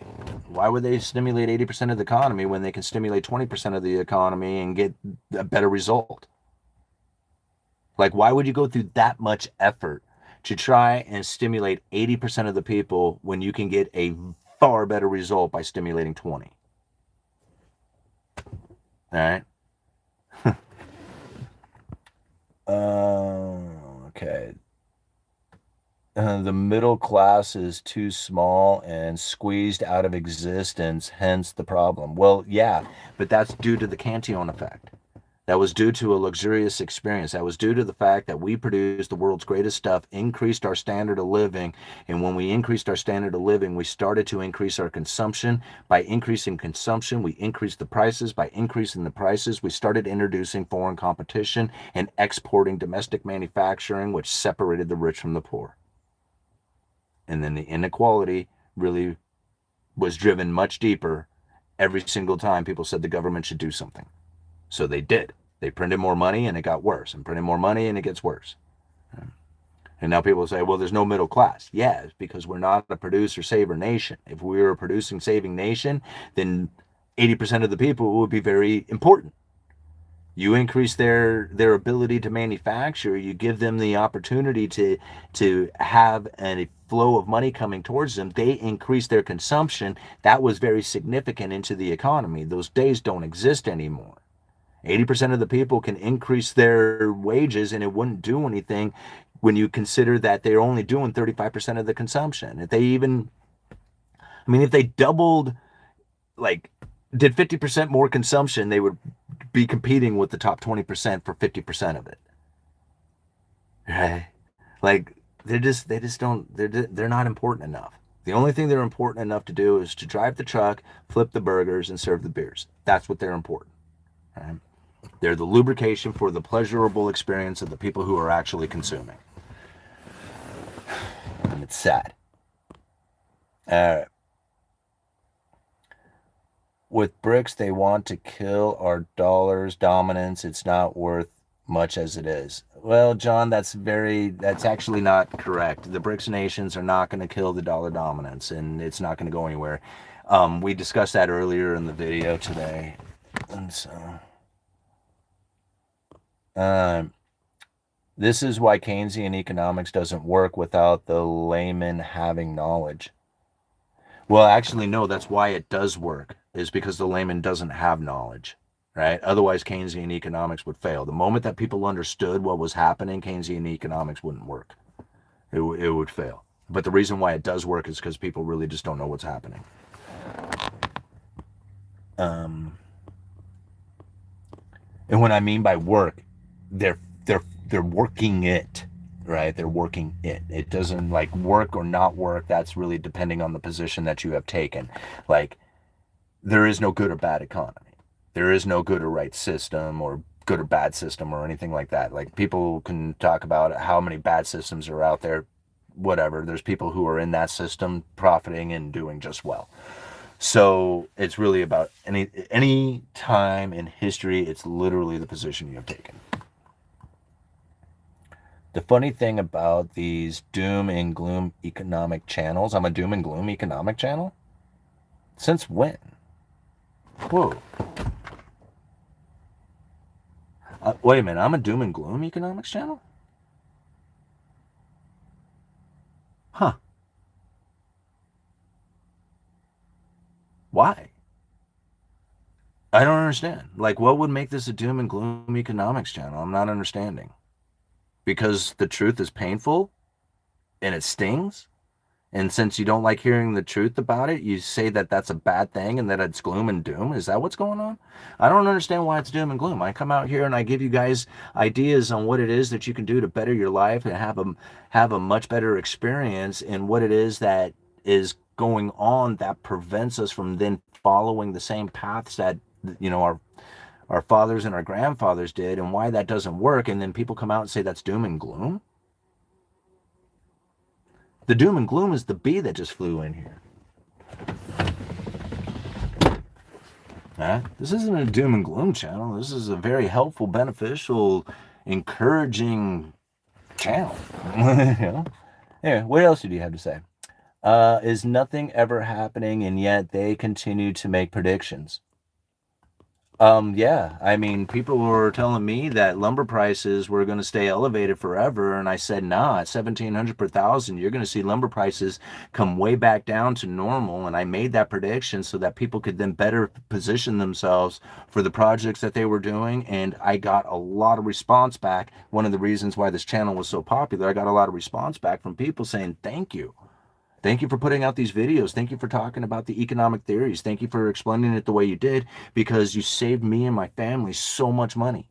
Why would they stimulate 80% of the economy when they can stimulate 20% of the economy and get a better result? Like, why would you go through that much effort to try and stimulate 80% of the people when you can get a far better result by stimulating 20? All right. Okay. The middle class is too small and squeezed out of existence, hence the problem. Well, yeah, but that's due to the Cantillon effect. That was due to a luxurious experience. That was due to the fact that we produced the world's greatest stuff, increased our standard of living. And when we increased our standard of living, we started to increase our consumption. By increasing consumption, we increased the prices. By increasing the prices, we started introducing foreign competition and exporting domestic manufacturing, which separated the rich from the poor. And then the inequality really was driven much deeper every single time people said the government should do something. So they did. They printed more money and it got worse, and printed more money and it gets worse. And now people say, well, there's no middle class. Yeah, it's because we're not a producer saver nation. If we were a producing saving nation, then 80% of the people would be very important. You increase their ability to manufacture, you give them the opportunity to have a flow of money coming towards them. They increase their consumption. That was very significant into the economy. Those days don't exist anymore. 80% of the people can increase their wages and it wouldn't do anything when you consider that they're only doing 35% of the consumption. If they doubled, like did 50% more consumption, they would be competing with the top 20% for 50% of it. Right? Like they're not important enough. The only thing they're important enough to do is to drive the truck, flip the burgers, and serve the beers. That's what they're important. Right? They're the lubrication for the pleasurable experience of the people who are actually consuming. And it's sad. All right. With BRICS, they want to kill our dollar's dominance. It's not worth much as it is. Well, John, that's actually not correct. The BRICS nations are not going to kill the dollar dominance, and it's not going to go anywhere. We discussed that earlier in the video today. And so, this is why Keynesian economics doesn't work without the layman having knowledge. Well, actually, no, that's why it does work, is because the layman doesn't have knowledge, right? Otherwise, Keynesian economics would fail. The moment that people understood what was happening, Keynesian economics wouldn't work. It would fail. But the reason why it does work is because people really just don't know what's happening. And when I mean by work, they're working it. right? They're working it. It doesn't like work or not work. That's really depending on the position that you have taken. Like, there is no good or bad economy. There is no good or right system or good or bad system or anything like that. Like, people can talk about how many bad systems are out there, whatever. There's people who are in that system profiting and doing just well. So it's really about any time in history, it's literally the position you have taken. The funny thing about these doom and gloom economic channels, I'm a doom and gloom economic channel? Since when? Whoa. Wait a minute, I'm a doom and gloom economics channel? Huh. Why? I don't understand. Like, what would make this a doom and gloom economics channel? I'm not understanding. Because the truth is painful and it stings? And since you don't like hearing the truth about it, you say that that's a bad thing and that it's gloom and doom? Is that what's going on? I don't understand why it's doom and gloom. I come out here and I give you guys ideas on what it is that you can do to better your life and have a much better experience in what it is that is going on that prevents us from then following the same paths that, you know, our fathers and our grandfathers did, and why that doesn't work. And then people come out and say that's doom and gloom. The doom and gloom is the bee that just flew in here. This isn't a doom and gloom channel. This is a very helpful, beneficial, encouraging channel. You know? Anyway, what else did you have to say? Is nothing ever happening, and yet they continue to make predictions? Yeah, I mean, people were telling me that lumber prices were going to stay elevated forever, and I said, nah, at 1,700 per thousand, you're going to see lumber prices come way back down to normal, and I made that prediction so that people could then better position themselves for the projects that they were doing, and I got a lot of response back. One of the reasons why this channel was so popular, I got a lot of response back from people saying, thank you. Thank you for putting out these videos. Thank you for talking about the economic theories. Thank you for explaining it the way you did, because you saved me and my family so much money.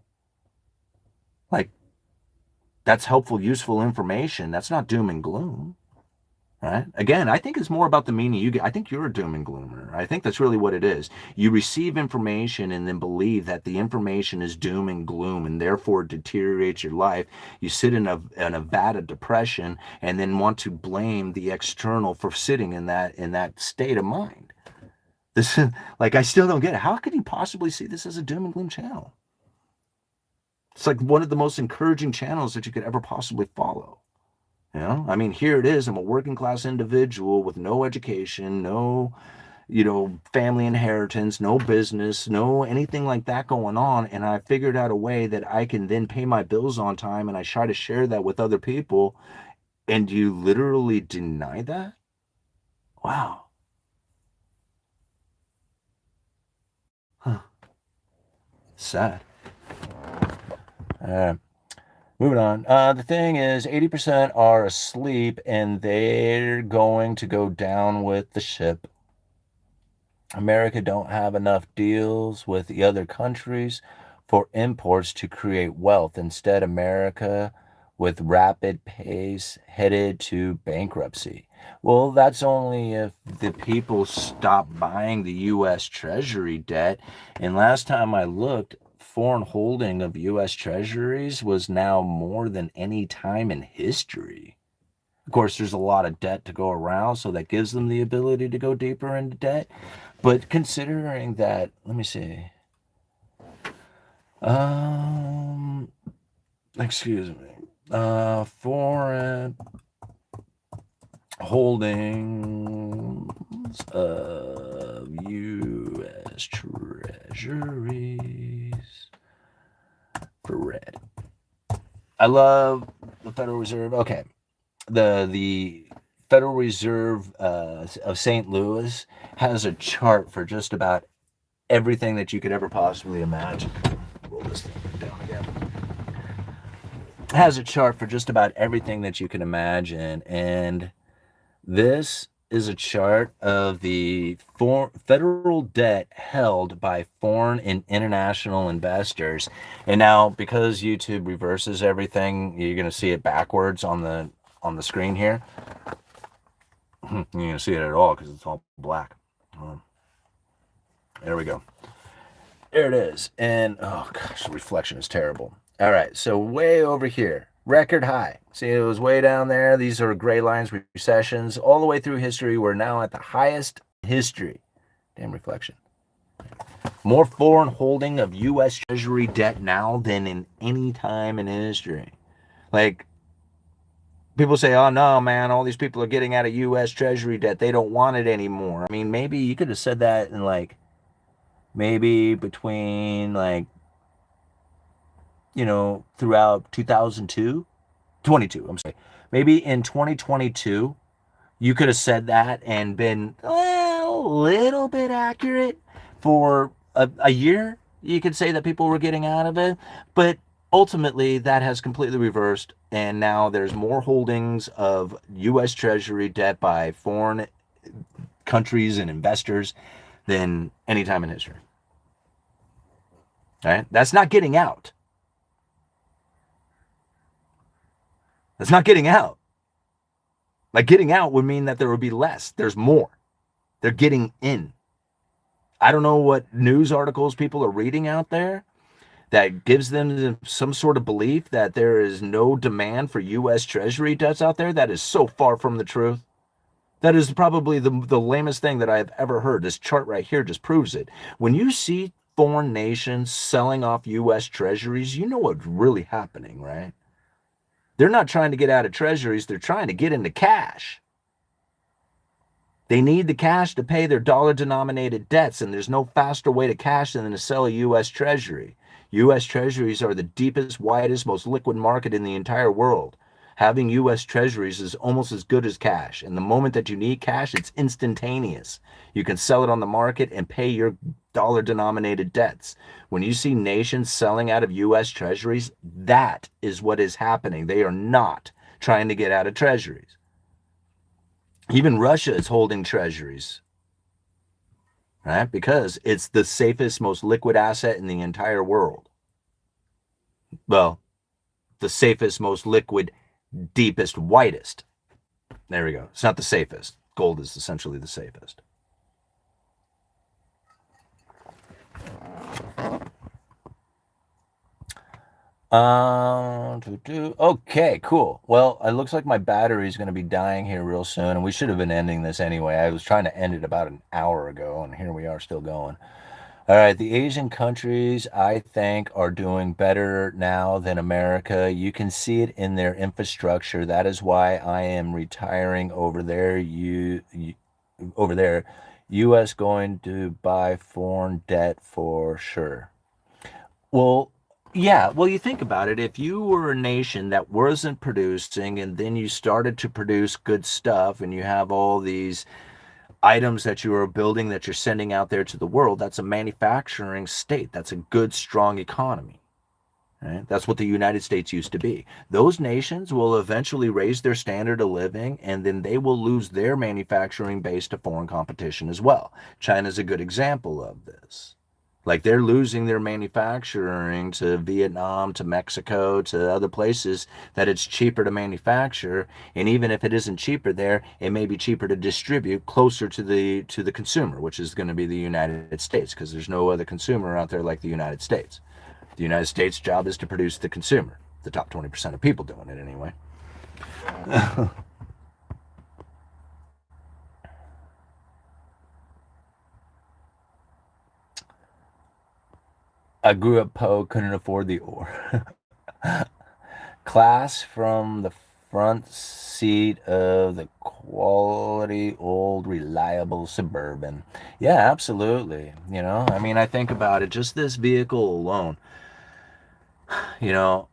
Like, that's helpful, useful information. That's not doom and gloom, right? Again, I think it's more about the meaning you get. I think you're a doom and gloomer. I think that's really what it is. You receive information and then believe that the information is doom and gloom and therefore deteriorates your life. You sit in a vat of depression and then want to blame the external for sitting in that state of mind. This is like, I still don't get it. How could you possibly see this as a doom and gloom channel? It's like one of the most encouraging channels that you could ever possibly follow. You know, I mean, here it is. I'm a working class individual with no education, no, family inheritance, no business, no anything like that going on. And I figured out a way that I can then pay my bills on time, and I try to share that with other people. And you literally deny that? Wow. Huh. Sad. Moving on. The thing is, 80% are asleep and they're going to go down with the ship. America don't have enough deals with the other countries for imports to create wealth. Instead, America, with rapid pace, headed to bankruptcy. Well, that's only if the people stop buying the U.S. Treasury debt. And last time I looked, foreign holding of U.S. Treasuries was now more than any time in history. Of course, there's a lot of debt to go around, so that gives them the ability to go deeper into debt. But considering that, let me see. Excuse me. Foreign holdings of U.S. Treasuries for red. I love the Federal Reserve. Okay. The Federal Reserve of St. Louis has a chart for just about everything that you could ever possibly imagine. Roll this thing down again. It has a chart for just about everything that you can imagine, and this is a chart of the federal debt held by foreign and international investors. And now, because YouTube reverses everything, you're going to see it backwards on the screen here. You're going to see it at all because it's all black. There we go. There it is. And oh gosh, the reflection is terrible. All right, so way over here, record high. See, it was way down there. These are gray lines, recessions. All the way through history, we're now at the highest history. Damn reflection. More foreign holding of U.S. Treasury debt now than in any time in history. Like, people say, oh no, man, all these people are getting out of U.S. Treasury debt. They don't want it anymore. I mean, maybe you could have said that in like, maybe between like, throughout 22, I'm sorry. Maybe in 2022, you could have said that and been a little bit accurate for a year. You could say that people were getting out of it, but ultimately that has completely reversed. And now there's more holdings of U.S. Treasury debt by foreign countries and investors than any time in history. All right? That's not getting out. That's not getting out. Like, getting out would mean that there would be less. There's more. They're getting in. I don't know what news articles people are reading out there that gives them some sort of belief that there is no demand for U.S. Treasury debts out there. That is so far from the truth. That is probably the lamest thing that I've ever heard. This chart right here just proves it. When you see foreign nations selling off U.S. Treasuries, you know what's really happening, right? They're not trying to get out of treasuries. They're trying to get into cash. They need the cash to pay their dollar-denominated debts, and there's no faster way to cash than to sell a U.S. Treasury. U.S. Treasuries are the deepest, widest, most liquid market in the entire world. Having U.S. Treasuries is almost as good as cash. And the moment that you need cash, it's instantaneous. You can sell it on the market and pay your dollar-denominated debts. When you see nations selling out of U.S. Treasuries, that is what is happening. They are not trying to get out of Treasuries. Even Russia is holding Treasuries, right? Because it's the safest, most liquid asset in the entire world. Well, the safest, most liquid, deepest, widest. There we go. It's not the safest. Gold is essentially the safest. Okay, cool. Well, it looks like my battery is going to be dying here real soon, and we should have been ending this anyway. I was trying to end it about an hour ago, and here we are still going. All right, the Asian countries, I think, are doing better now than America. You can see it in their infrastructure. That is why I am retiring over there. Over there, U.S. going to buy foreign debt for sure. Well, yeah, well, you think about it. If you were a nation that wasn't producing and then you started to produce good stuff and you have all these items that you are building that you're sending out there to the world, that's a manufacturing state. That's a good, strong economy. Right? That's what the United States used to be. Those nations will eventually raise their standard of living, and then they will lose their manufacturing base to foreign competition as well. China's a good example of this. Like, they're losing their manufacturing to Vietnam, to Mexico, to other places that it's cheaper to manufacture. And even if it isn't cheaper there, it may be cheaper to distribute closer to the consumer, which is going to be the United States, because there's no other consumer out there like the United States. The United States' job is to produce the consumer. The top 20% of people doing it anyway. I grew up poor, couldn't afford the ore. Class from the front seat of the quality, old, reliable Suburban. Yeah, absolutely. I mean, I think about it, just this vehicle alone. You know,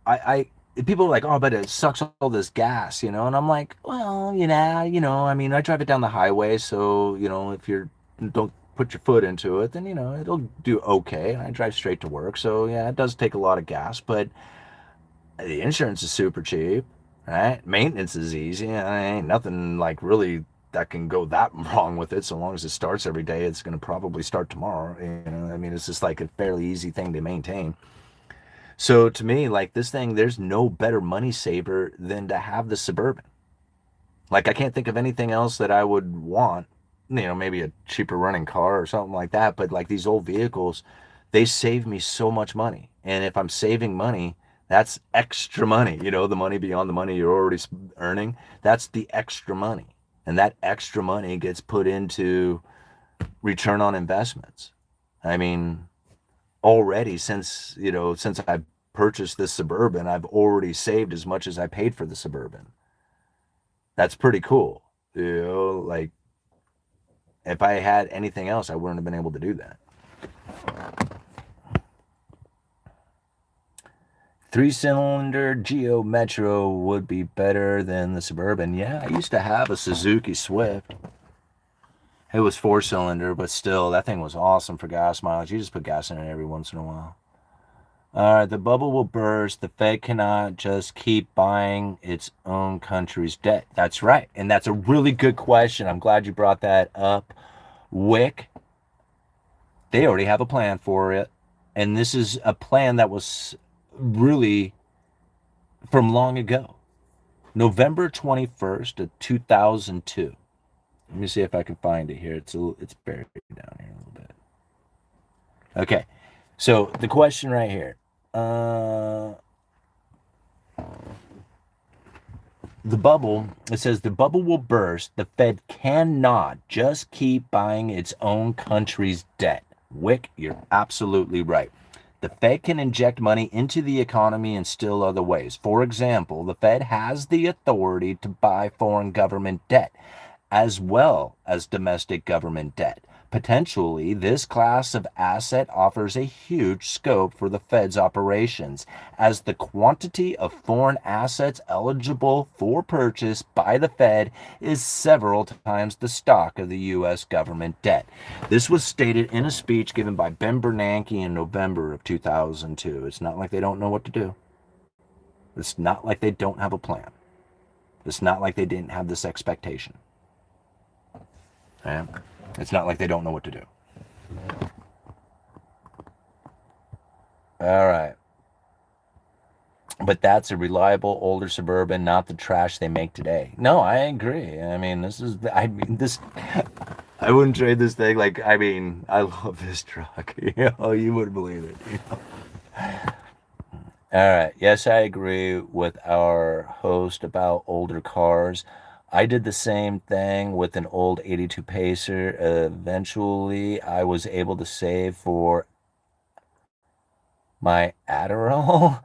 I people are like, oh, but it sucks all this gas, and I'm like, well, I mean, I drive it down the highway, so, if you're don't put your foot into it, then, it'll do okay. And I drive straight to work, so yeah, it does take a lot of gas, but the insurance is super cheap, right? Maintenance is easy. I ain't nothing like really that can go that wrong with it. So long as it starts every day, it's going to probably start tomorrow. You know, I mean, it's just like a fairly easy thing to maintain. So to me, like this thing, there's no better money saver than to have the Suburban. Like I can't think of anything else that I would want. You know, maybe a cheaper running car or something like that. But like these old vehicles, they save me so much money. And if I'm saving money, that's extra money. You know, the money beyond the money you're already earning, that's the extra money. And that extra money gets put into return on investments. I mean, already since I purchased this Suburban, I've already saved as much as I paid for the Suburban. That's pretty cool. You know, like if I had anything else, I wouldn't have been able to do that. 3-cylinder Geo Metro would be better than the Suburban. Yeah, I used to have a Suzuki Swift. It was 4-cylinder, but still, that thing was awesome for gas mileage. You just put gas in it every once in a while. All right, the bubble will burst. The Fed cannot just keep buying its own country's debt. That's right. And that's a really good question. I'm glad you brought that up. Wick, they already have a plan for it. And this is a plan that was really from long ago. November 21st of 2002. Let me see if I can find it here. It's buried down here a little bit. Okay. So the question right here. The bubble, it says the bubble will burst. The Fed cannot just keep buying its own country's debt. Wick, you're absolutely right. The Fed can inject money into the economy in still other ways. For example, the Fed has the authority to buy foreign government debt as well as domestic government debt. Potentially, this class of asset offers a huge scope for the Fed's operations, as the quantity of foreign assets eligible for purchase by the Fed is several times the stock of the U.S. government debt. This was stated in a speech given by Ben Bernanke in November of 2002. It's not like they don't know what to do. It's not like they don't have a plan. It's not like they didn't have this expectation. Yeah. It's not like they don't know what to do. All right. But that's a reliable older Suburban, not the trash they make today. No, I agree. I mean, I wouldn't trade this thing. Like, I mean, I love this truck. You know, you wouldn't believe it. You know? All right. Yes, I agree with our host about older cars. I did the same thing with an old 82 Pacer. Eventually, I was able to save for my Adderall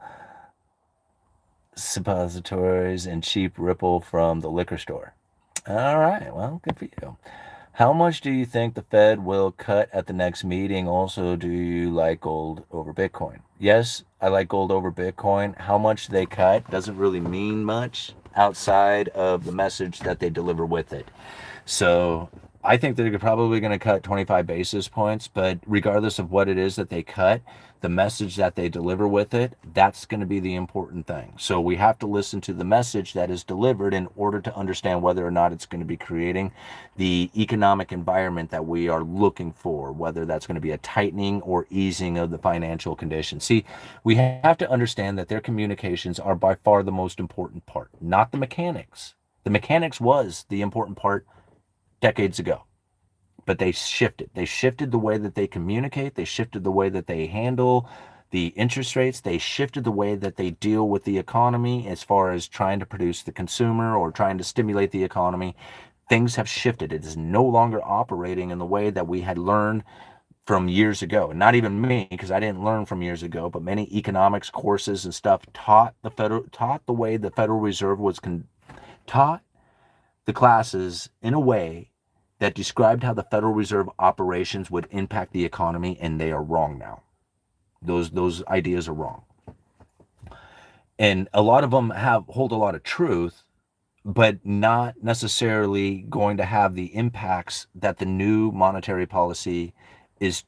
suppositories and cheap Ripple from the liquor store. All right. Well, good for you. How much do you think the Fed will cut at the next meeting? Also, do you like gold over Bitcoin? Yes, I like gold over Bitcoin. How much they cut doesn't really mean much outside of the message that they deliver with it. So I think they're probably going to cut 25 basis points, but regardless of what it is that they cut, the message that they deliver with it, that's going to be the important thing. So we have to listen to the message that is delivered in order to understand whether or not it's going to be creating the economic environment that we are looking for, whether that's going to be a tightening or easing of the financial conditions. See, we have to understand that their communications are by far the most important part, not the mechanics. The mechanics was the important part decades ago, but they shifted. They shifted the way that they communicate. They shifted the way that they handle the interest rates. They shifted the way that they deal with the economy as far as trying to produce the consumer or trying to stimulate the economy. Things have shifted. It is no longer operating in the way that we had learned from years ago. Not even me, because I didn't learn from years ago, but many economics courses and stuff taught the way the Federal Reserve was taught the classes in a way that described how the Federal Reserve operations would impact the economy, and they are wrong now. Those ideas are wrong. And a lot of them hold a lot of truth, but not necessarily going to have the impacts that the new monetary policy is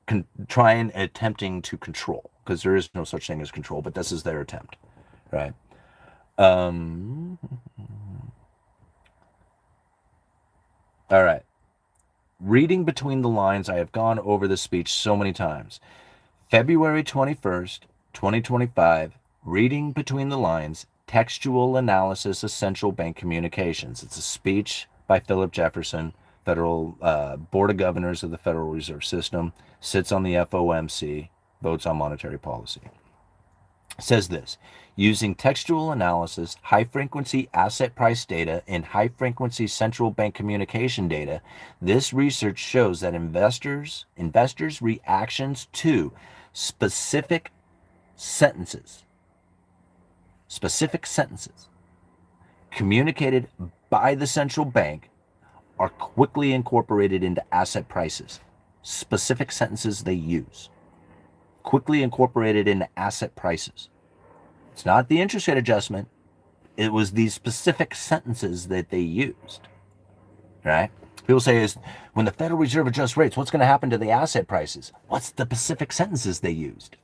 attempting to control, because there is no such thing as control, but this is their attempt, right? All right. Reading between the lines, I have gone over this speech so many times. February 21st, 2025, Reading Between the Lines, Textual Analysis of Central Bank Communications. It's a speech by Philip Jefferson, Federal Board of Governors of the Federal Reserve System, sits on the FOMC, votes on monetary policy. It says this: using textual analysis, high-frequency asset price data, and high-frequency central bank communication data, this research shows that investors' reactions to specific sentences communicated by the central bank are quickly incorporated into asset prices. Specific sentences they use, quickly incorporated into asset prices. It's not the interest rate adjustment. It was these specific sentences that they used, right? People say, is when the Federal Reserve adjusts rates, what's going to happen to the asset prices? What's the specific sentences they used,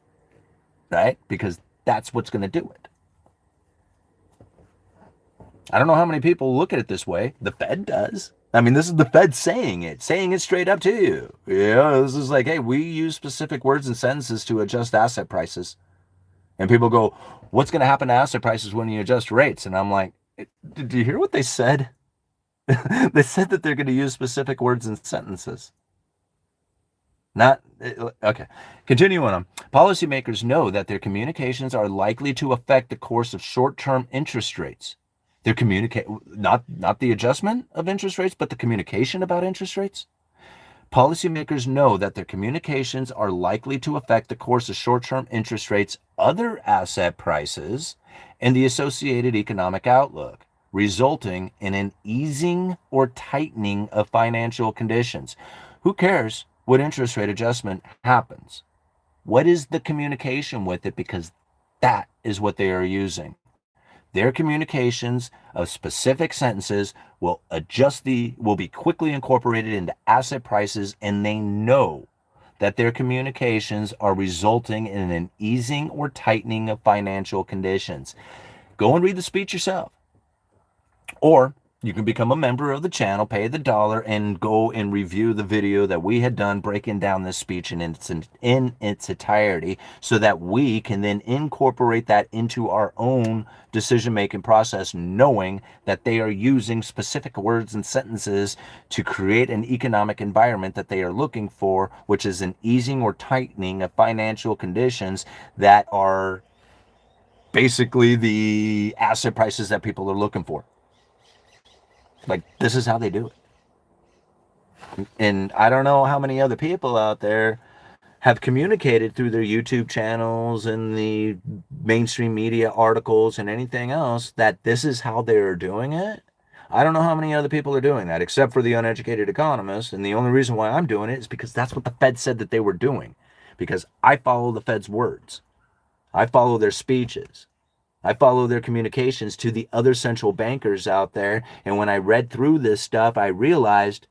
right? Because that's what's going to do it. I don't know how many people look at it this way. The Fed does. I mean, this is the Fed saying it straight up to you. Yeah, this is like, hey, we use specific words and sentences to adjust asset prices. And people go, what's going to happen to asset prices when you adjust rates? And I'm like, did you hear what they said? They said that they're going to use specific words and sentences. Okay. Continuing on. Policymakers know that their communications are likely to affect the course of short-term interest rates. Their not the adjustment of interest rates, but the communication about interest rates. Policymakers know that their communications are likely to affect the course of short-term interest rates, other asset prices, and the associated economic outlook, resulting in an easing or tightening of financial conditions. Who cares what interest rate adjustment happens? What is the communication with it? Because that is what they are using. Their communications of specific sentences will be quickly incorporated into asset prices, and they know that their communications are resulting in an easing or tightening of financial conditions. Go and read the speech yourself. Or you can become a member of the channel, pay the $1, and go and review the video that we had done breaking down this speech in its entirety, so that we can then incorporate that into our own decision-making process, knowing that they are using specific words and sentences to create an economic environment that they are looking for, which is an easing or tightening of financial conditions that are basically the asset prices that people are looking for. Like, this is how they do it. And I don't know how many other people out there have communicated through their YouTube channels and the mainstream media articles and anything else that this is how they're doing it. I don't know how many other people are doing that, except for the Uneducated Economist. And the only reason why I'm doing it is because that's what the Fed said that they were doing. Because I follow the Fed's words. I follow their speeches. I follow their communications to the other central bankers out there. And when I read through this stuff, I realized,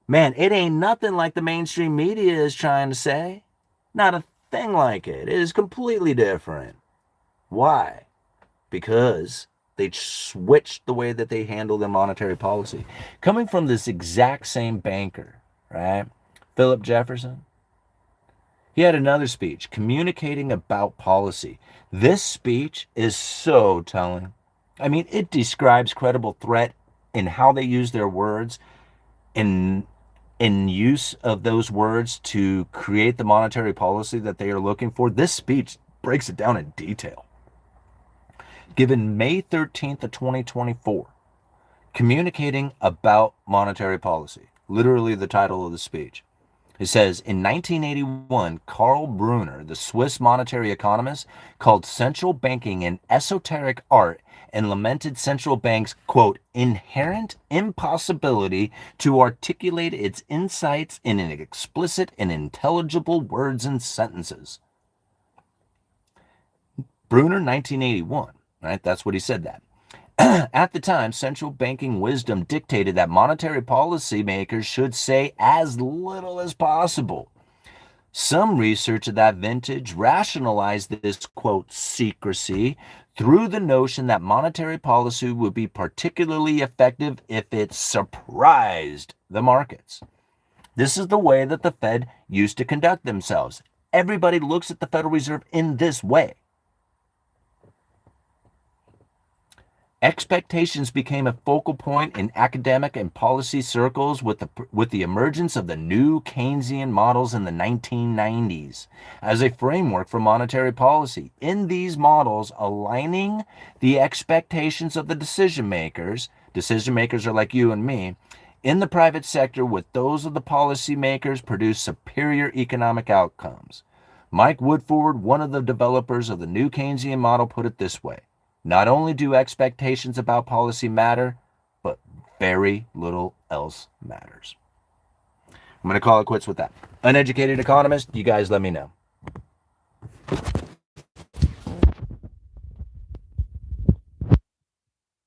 man, it ain't nothing like the mainstream media is trying to say. Not a thing like it. It is completely different. Why? Because they switched the way that they handle their monetary policy. Coming from this exact same banker, right? Philip Jefferson. He had another speech communicating about policy. This speech is so telling. I mean, it describes credible threat in how they use their words, in use of those words to create the monetary policy that they are looking for. This speech breaks it down in detail. Given May 13th of 2024, communicating about monetary policy, literally the title of the speech. It says, in 1981, Karl Brunner, the Swiss monetary economist, called central banking an esoteric art and lamented central banks' quote, inherent impossibility to articulate its insights in an explicit and intelligible words and sentences. Brunner, 1981, right? That's what he said that. At the time, central banking wisdom dictated that monetary policy makers should say as little as possible. Some research of that vintage rationalized this, quote, secrecy through the notion that monetary policy would be particularly effective if it surprised the markets. This is the way that the Fed used to conduct themselves. Everybody looks at the Federal Reserve in this way. Expectations became a focal point in academic and policy circles with the emergence of the new Keynesian models in the 1990s as a framework for monetary policy. In these models, aligning the expectations of the decision makers are like you and me, in the private sector with those of the policymakers produced superior economic outcomes. Mike Woodford, one of the developers of the new Keynesian model, put it this way: not only do expectations about policy matter, but very little else matters. I'm going to call it quits with that. Uneducated economist, you guys let me know.